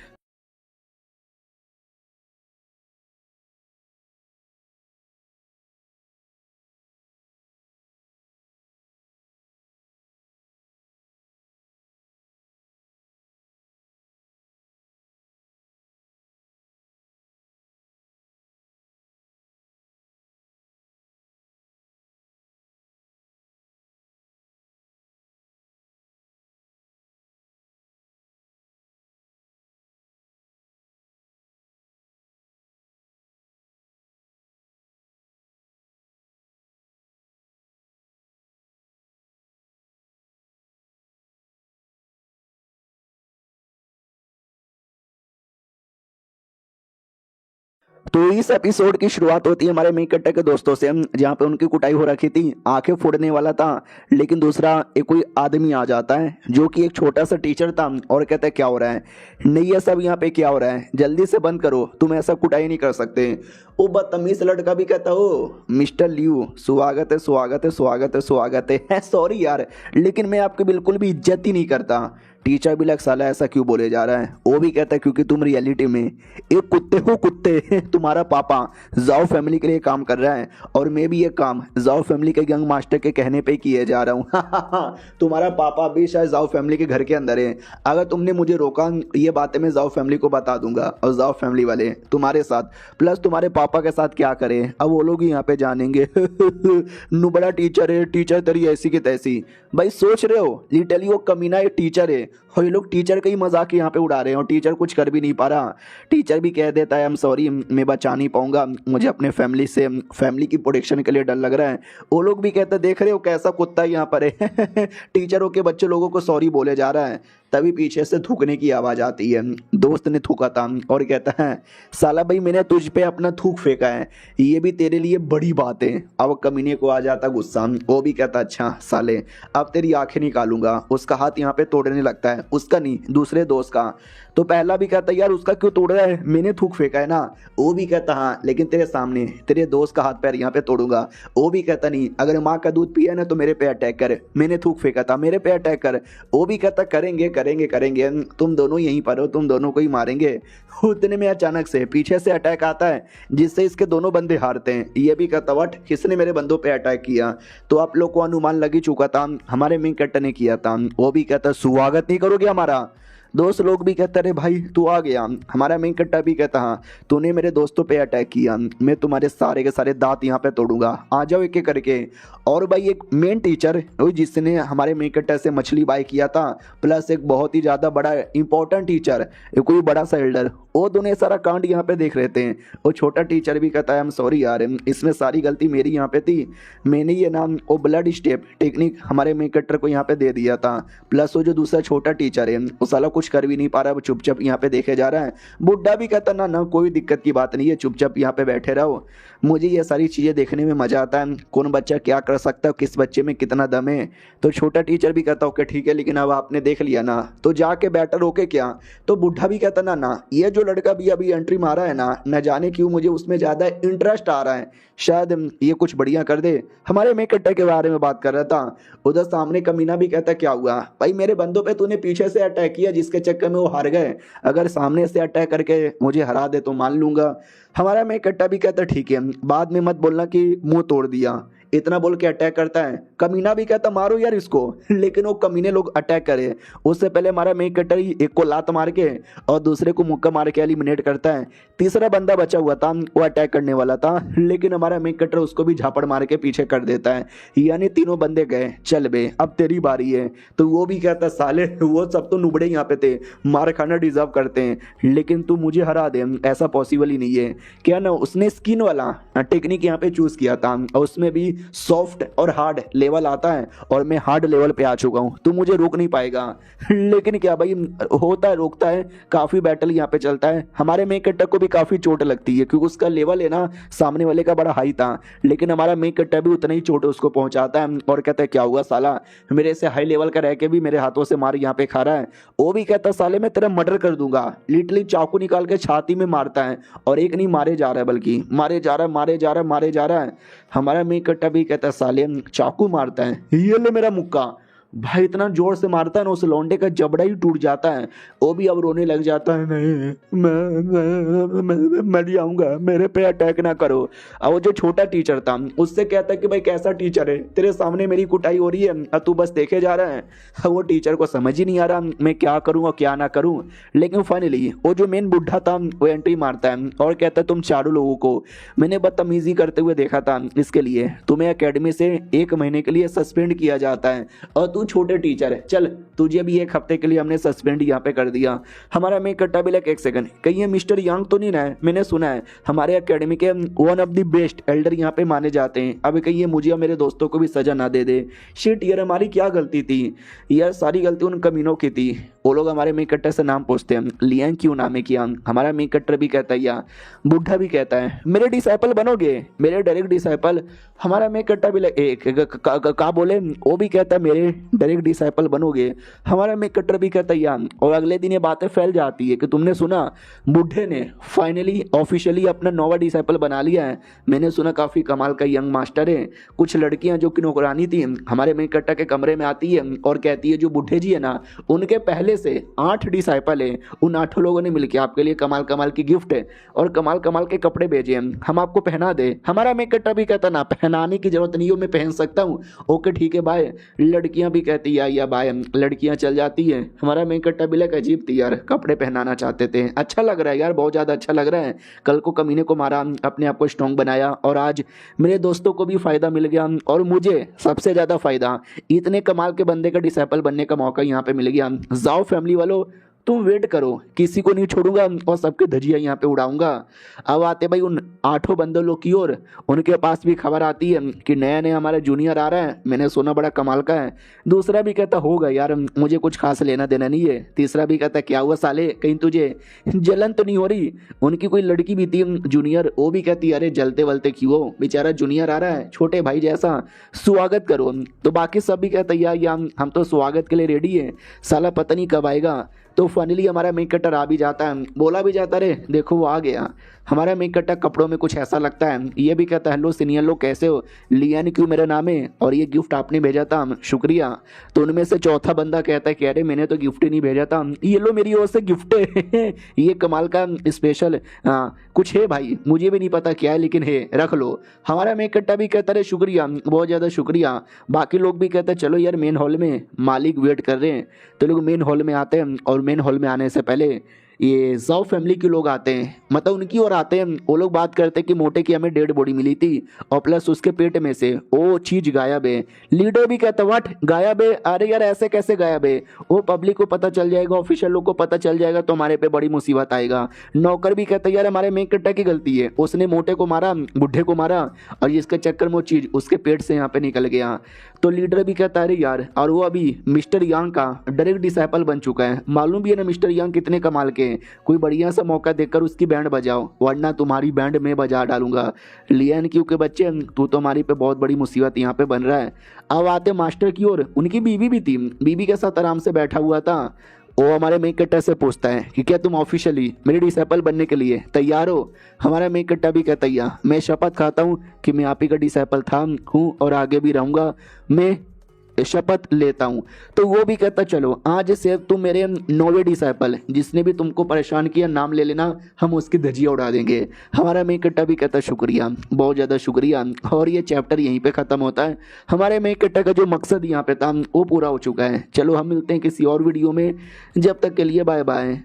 तो इस एपिसोड की शुरुआत होती है हमारे मेन कैरेक्टर के दोस्तों से, जहाँ पे उनकी कुटाई हो रखी थी, आंखें फोड़ने वाला था, लेकिन दूसरा एक कोई आदमी आ जाता है जो कि एक छोटा सा टीचर था और कहता है क्या हो रहा है, नहीं ये सब यहाँ पे क्या हो रहा है, जल्दी से बंद करो, तुम ऐसा कुटाई नहीं कर सकते। वो बदतमीज लड़का भी कहता हो मिस्टर लियू स्वागत है स्वागत है स्वागत है स्वागत है सॉरी यार लेकिन मैं आपकी बिल्कुल भी इज्जत ही नहीं करता। टीचर भी लग साला ऐसा क्यों बोले जा रहा है, वो भी कहता है क्योंकि तुम रियलिटी में एक कुत्ते हो कुत्ते तुम्हारा पापा जाओ फैमिली के लिए काम कर रहा है और मैं भी ये काम जाओ फैमिली के यंग मास्टर के कहने पे किए जा रहा हूँ तुम्हारा पापा भी शायद जाओ फैमिली के घर के अंदर है, अगर तुमने मुझे रोका ये बातें मैं जाओ फैमिली को बता दूंगा और जाओ फैमिली वाले तुम्हारे साथ प्लस तुम्हारे पापा के साथ क्या करें, अब वो लोग यहाँ पे जानेंगे नु बड़ा टीचर है, टीचर तेरी ऐसी की तैसी। भाई सोच रहे हो लिटरली वो कमीना एक टीचर है और ये लोग टीचर का ही मजाक यहाँ पे उड़ा रहे हैं और टीचर कुछ कर भी नहीं पा रहा। टीचर भी कह देता है आई एम सॉरी, मैं बचा नहीं पाऊंगा, मुझे अपने फैमिली की प्रोटेक्शन के लिए डर लग रहा है। वो लोग भी कहते हैं देख रहे हो कैसा कुत्ता यहाँ पर है टीचरों के बच्चे लोगों को सॉरी बोले जा रहा है। तभी पीछे से थूकने की आवाज़ आती है। दोस्त ने थूका था और कहता है साला भाई मैंने तुझ पे अपना थूक फेंका है, ये भी तेरे लिए बड़ी बात है। अब कमीने को आ जाता गुस्सा, वो भी कहता अच्छा साले अब तेरी आंखें निकालूंगा। उसका हाथ यहाँ पे तोड़ने लगता है, उसका नहीं दूसरे दोस्त का। तो पहला भी कहता यार उसका क्यों तोड़ रहा है, मैंने थूक फेंका है ना। वो भी कहता हाँ लेकिन तेरे सामने तेरे दोस्त का हाथ पैर यहाँ पे तोड़ूंगा। वो भी कहता नहीं अगर माँ का दूध पिया ना तो मेरे पे अटैक कर, मैंने थूक फेंका था मेरे पे अटैक कर। वो भी कहता करेंगे करेंगे करेंगे, तुम दोनों यहीं पर हो, तुम दोनों को ही मारेंगे। उतने में अचानक से पीछे से अटैक आता है जिससे इसके दोनों बंदे हारते हैं। ये भी कहता वट किसने मेरे बंदों पे अटैक किया। तो आप लोग को अनुमान लग ही चुका था, हमारे मेन कैरेक्टर ने किया था। वो भी कहता स्वागत नहीं करोगे हमारा। दोस्त लोग भी कहते अरे भाई तू आ गया। हमारा मेन कट्टा भी कहता हाँ तूने मेरे दोस्तों पे अटैक किया, मैं तुम्हारे सारे के सारे दांत यहाँ पे तोड़ूंगा, आ जाओ एक एक करके। और भाई एक मेन टीचर जिसने हमारे मेन कट्टा से मछली बाय किया था, प्लस एक बहुत ही ज़्यादा बड़ा इंपॉर्टेंट टीचर, कोई बड़ा सा एल्डर, वो दोनों सारा कांड यहाँ पे देख रहे थे। वो छोटा टीचर भी कहता है आई एम सॉरी यार, इसमें सारी गलती मेरी यहाँ पे थी, मैंने ये नाम वो ब्लड स्टेप टेक्निक हमारे मेन कट्टर को यहाँ पे दे दिया था। प्लस वो जो दूसरा छोटा टीचर है वो साला कुछ कर भी नहीं पा रहा, वो चुपचाप यहाँ पे देखे जा रहा है। बुड्ढा भी कहता ना ना कोई दिक्कत की बात नहीं है, चुपचाप यहाँ पे बैठे रहो, मुझे ये सारी चीज़ें देखने में मज़ा आता है, कौन बच्चा क्या कर सकता है, किस बच्चे में कितना दम है। तो छोटा टीचर भी कहता ओके ठीक है लेकिन अब आपने देख लिया ना तो जाके बेटर होके क्या। तो बुढ़ा भी कहता ना ना ये जो लड़का भी अभी एंट्री मारा है ना, न जाने क्यों मुझे उसमें ज़्यादा इंटरेस्ट आ रहा है, शायद ये कुछ बढ़िया कर दे। हमारे मेन कट्टर के बारे में बात कर रहा था। उधर सामने कमीना भी कहता क्या हुआ भाई, मेरे बंदों पे तूने पीछे से अटैक किया जिसके चक्कर में वो हार गए, अगर सामने से अटैक करके मुझे हरा दे तो मान लूंगा। हमारा मेन कट्टा भी कहता ठीक है बाद में मत बोलना कि मुंह तोड़ दिया, इतना बोल के अटैक करता है। कमीना भी कहता मारो यार इसको, लेकिन वो कमीने लोग अटैक करे उससे पहले हमारा मेन कट्टर एक को लात मार के और दूसरे को मुक्का मार के एलिमिनेट करता है। तीसरा बंदा बचा हुआ था वो अटैक करने वाला था, लेकिन हमारा मेन कट्टर उसको भी झापड़ मार के पीछे कर देता है, यानी तीनों बंदे गए, चल बे अब तेरी बारी है। तो वो भी कहता साले वो सब तो नुबड़े यहाँ पे थे, मार खाना डिजर्व करते हैं, लेकिन तू मुझे हरा दे ऐसा पॉसिबल ही नहीं है। क्या ना उसने स्किन वाला टेक्निक यहाँ पे चूज किया था और उसमें भी सॉफ्ट और हार्ड लेवल आता है और मैं हार्ड लेवल पे आ चुका हूँ, तू मुझे रोक नहीं पाएगा। लेकिन क्या भाई होता है रोकता है, काफी बैटल यहाँ पे चलता है। हमारे मेन कट्टर को भी काफी चोट लगती है क्योंकि उसका लेवल है ना सामने वाले का बड़ा हाई था, लेकिन हमारा मेन कट्टर भी उतना ही चोट उसको पहुंचाता है और कहता है क्या हुआ साला, मेरे से हाई लेवल का रह के भी मेरे हाथों से मार यहाँ पे खा रहा है। वो भी कहता साले मैं तेरा मर्डर कर दूंगा, लिटरली चाकू निकाल के छाती में मारता है और एक नहीं मारे जा रहा है बल्कि मारे जा रहा है मारे जा रहा है मारे जा रहा है। हमारा मेन कट्टा भी कहता है साले चाकू मारता है, ये ले मेरा मुक्का। भाई इतना जोर से मारता है ना उस लौंडे का जबड़ा ही टूट जाता है। वो भी अब रोने लग जाता है नहीं मैं मर जाऊंगा, मेरे पे अटैक ना करो। और वो जो छोटा टीचर था उससे कहता है कि भाई कैसा टीचर है, तेरे सामने मेरी कुटाई हो रही है और तू बस देखे जा रहा है। वो टीचर को समझ ही नहीं आ रहा मैं क्या करूँ और क्या ना करूँ। लेकिन फाइनली वो जो मेन बुढ़ा था वो एंट्री मारता है और कहता है तुम चारों लोगों को मैंने बदतमीजी करते हुए देखा था, इसके लिए तुम्हें अकेडमी से 1 महीने के लिए सस्पेंड किया जाता है और तू छोटे टीचर है, चल तुझे भी 1 हफ्ते के लिए हमने सस्पेंड यहाँ पे कर दिया। हमारा मेन कट्टा भी लग 1 सेकंड कहीं ये मिस्टर यांग तो नहीं ना है, मैंने सुना है हमारे अकेडमी के one of the best Elder यहाँ पे माने जाते हैं, अब कहीं ये मुझे और मेरे दोस्तों को भी सजा ना दे दे। शिट यार हमारी क्या गलती थी यार, सारी गलती उन कमीनों की थी। वो लोग हमारे मेन कट्टर से नाम पूछते हैं लियांग क्यों नाम है किया। हमारा मेन कट्टर भी कहता है या बुढ़ा भी कहता है मेरे डिसाइपल बनोगे, मेरे डायरेक्ट डिसाइपल। हमारा मेन कट्टा भी का बोले वो भी कहता है मेरे डायरेक्ट डिसाइपल बनोगे। हमारा मेन कट्टर भी कहता है यार। और अगले दिन ये बातें फैल जाती है कि तुमने सुना बुढ़े ने फाइनली ऑफिशियली अपना 9वां डिसाइपल बना लिया है, मैंने सुना काफ़ी कमाल का यंग मास्टर है। कुछ लड़कियां जो कि नौकरानी थी हमारे मेन कट्टा के कमरे में आती है और कहती है जो बुढ़े जी है ना उनके पहले से 8 डिसाइपल है, उन 8 लोगों ने मिलकर आपके लिए कमाल कमाल की गिफ्ट है और कमाल कमाल के कपड़े भेजे हैं, हम आपको पहना दे। हमारा मेन कट्टा भी कहता ना पहनाने की जरूरत नहीं हो, मैं पहन सकता हूँ। ओके ठीक है बाय। लड़कियां भी कहती या बाय, लड़की लड़कियां चल जाती हैं। हमारा मेन कट्टा भी लग अजीब थी यार, कपड़े पहनाना चाहते थे। अच्छा लग रहा है यार, बहुत ज़्यादा अच्छा लग रहा है। कल को कमीने को मारा, अपने आप को स्ट्रॉन्ग बनाया और आज मेरे दोस्तों को भी फ़ायदा मिल गया और मुझे सबसे ज़्यादा फ़ायदा, इतने कमाल के बंदे का डिसाइपल बनने का मौका यहाँ पे मिल गया। जाओ फैमिली वालों, तुम वेट करो, किसी को नहीं छोड़ूंगा और सबके धजिया यहाँ पे उड़ाऊंगा। अब आते भाई उन 8 बंदों लोग की ओर। उनके पास भी खबर आती है कि नया नया हमारा जूनियर आ रहा है, मैंने सुना बड़ा कमाल का है। दूसरा भी कहता होगा यार, मुझे कुछ खास लेना देना नहीं है। तीसरा भी कहता क्या हुआ साले, कहीं तुझे जलन तो नहीं हो रही। उनकी कोई लड़की भी थी जूनियर, वो भी कहती अरे जलते वलते क्यों, बेचारा जूनियर आ रहा है, छोटे भाई जैसा स्वागत करो। तो बाकी सब भी कहता यार हम तो स्वागत के लिए रेडी है, साला पता नहीं कब आएगा। तो फाइनली हमारा मेन कट्टर आ भी जाता है, बोला भी जाता रे देखो वो आ गया। हमारा मेन कट्टा कपड़ों में कुछ ऐसा लगता है, ये भी कहता है हेलो सीनियर लोग कैसे हो, लियान क्यों मेरा नाम है और ये गिफ्ट आपने भेजा था, शुक्रिया। तो उनमें से चौथा बंदा कहता है कि अरे मैंने तो गिफ्ट ही नहीं भेजा था, ये लो मेरी ओर से गिफ्ट है ये कमाल का स्पेशल कुछ है भाई, मुझे भी नहीं पता क्या है लेकिन है, रख लो। हमारा मेन कट्टा भी कहता है शुक्रिया, बहुत ज़्यादा शुक्रिया। बाकी लोग भी कहते हैं चलो यार मेन हॉल में मालिक वेट कर रहे हैं। तो लोग मेन हॉल में आते हैं और मेन हॉल में आने से पहले ये जाओ फैमिली के लोग आते हैं, मतलब उनकी ओर आते हैं। वो लोग बात करते हैं कि मोटे की हमें डेड बॉडी मिली थी और प्लस उसके पेट में से वो चीज़ गायब है। लीडर भी कहता व्हाट गायब है, अरे यार ऐसे कैसे गायब है, वो पब्लिक को पता चल जाएगा, ऑफिशियल लोग को पता चल जाएगा तो हमारे पे बड़ी मुसीबत आएगा। नौकर भी कहता यार हमारे मेन कट्टा की गलती है, उसने मोटे को मारा, बुढ़े को मारा और जिसके चक्कर में वो चीज़ उसके पेट से यहाँ पे निकल गया। तो लीडर भी कहता है यार, और वो अभी मिस्टर यांग का डायरेक्ट डिसाइपल बन चुका है। मालूम भी है ना मिस्टर यांग कितने कमाल के, कोई बढ़िया सा मौका देखकर उसकी बैंड बजाओ वरना तुम्हारी बैंड में बजा डालूंगा। लियन क्यू के बच्चे, तू तो हमारी पे बहुत बड़ी मुसीबत यहाँ पे बन रहा है। अब आते मास्टर की ओर, उनकी बीवी भी थी, बीवी के साथ आराम से बैठा हुआ था। वो हमारे मेन कट्टा से पूछता है कि क्या तुम ऑफिशियली मेरे डिसाइपल बनने के लिए तैयार हो। हमारा मेन कट्टा भी कहता है मैं शपथ खाता हूँ कि मैं आप ही का डिसाइपल था हूँ और आगे भी रहूँगा, मैं शपथ लेता हूँ। तो वो भी कहता चलो आज से तुम मेरे 9वें डिसाइपल, जिसने भी तुमको परेशान किया नाम ले लेना, हम उसकी धजिया उड़ा देंगे। हमारा मेन कट्टा भी कहता शुक्रिया, बहुत ज़्यादा शुक्रिया। और ये चैप्टर यहीं पे ख़त्म होता है। हमारे मेन कट्टा का जो मकसद यहाँ पे था वो पूरा हो चुका है। चलो हम मिलते हैं किसी और वीडियो में, जब तक के लिए बाय बाय।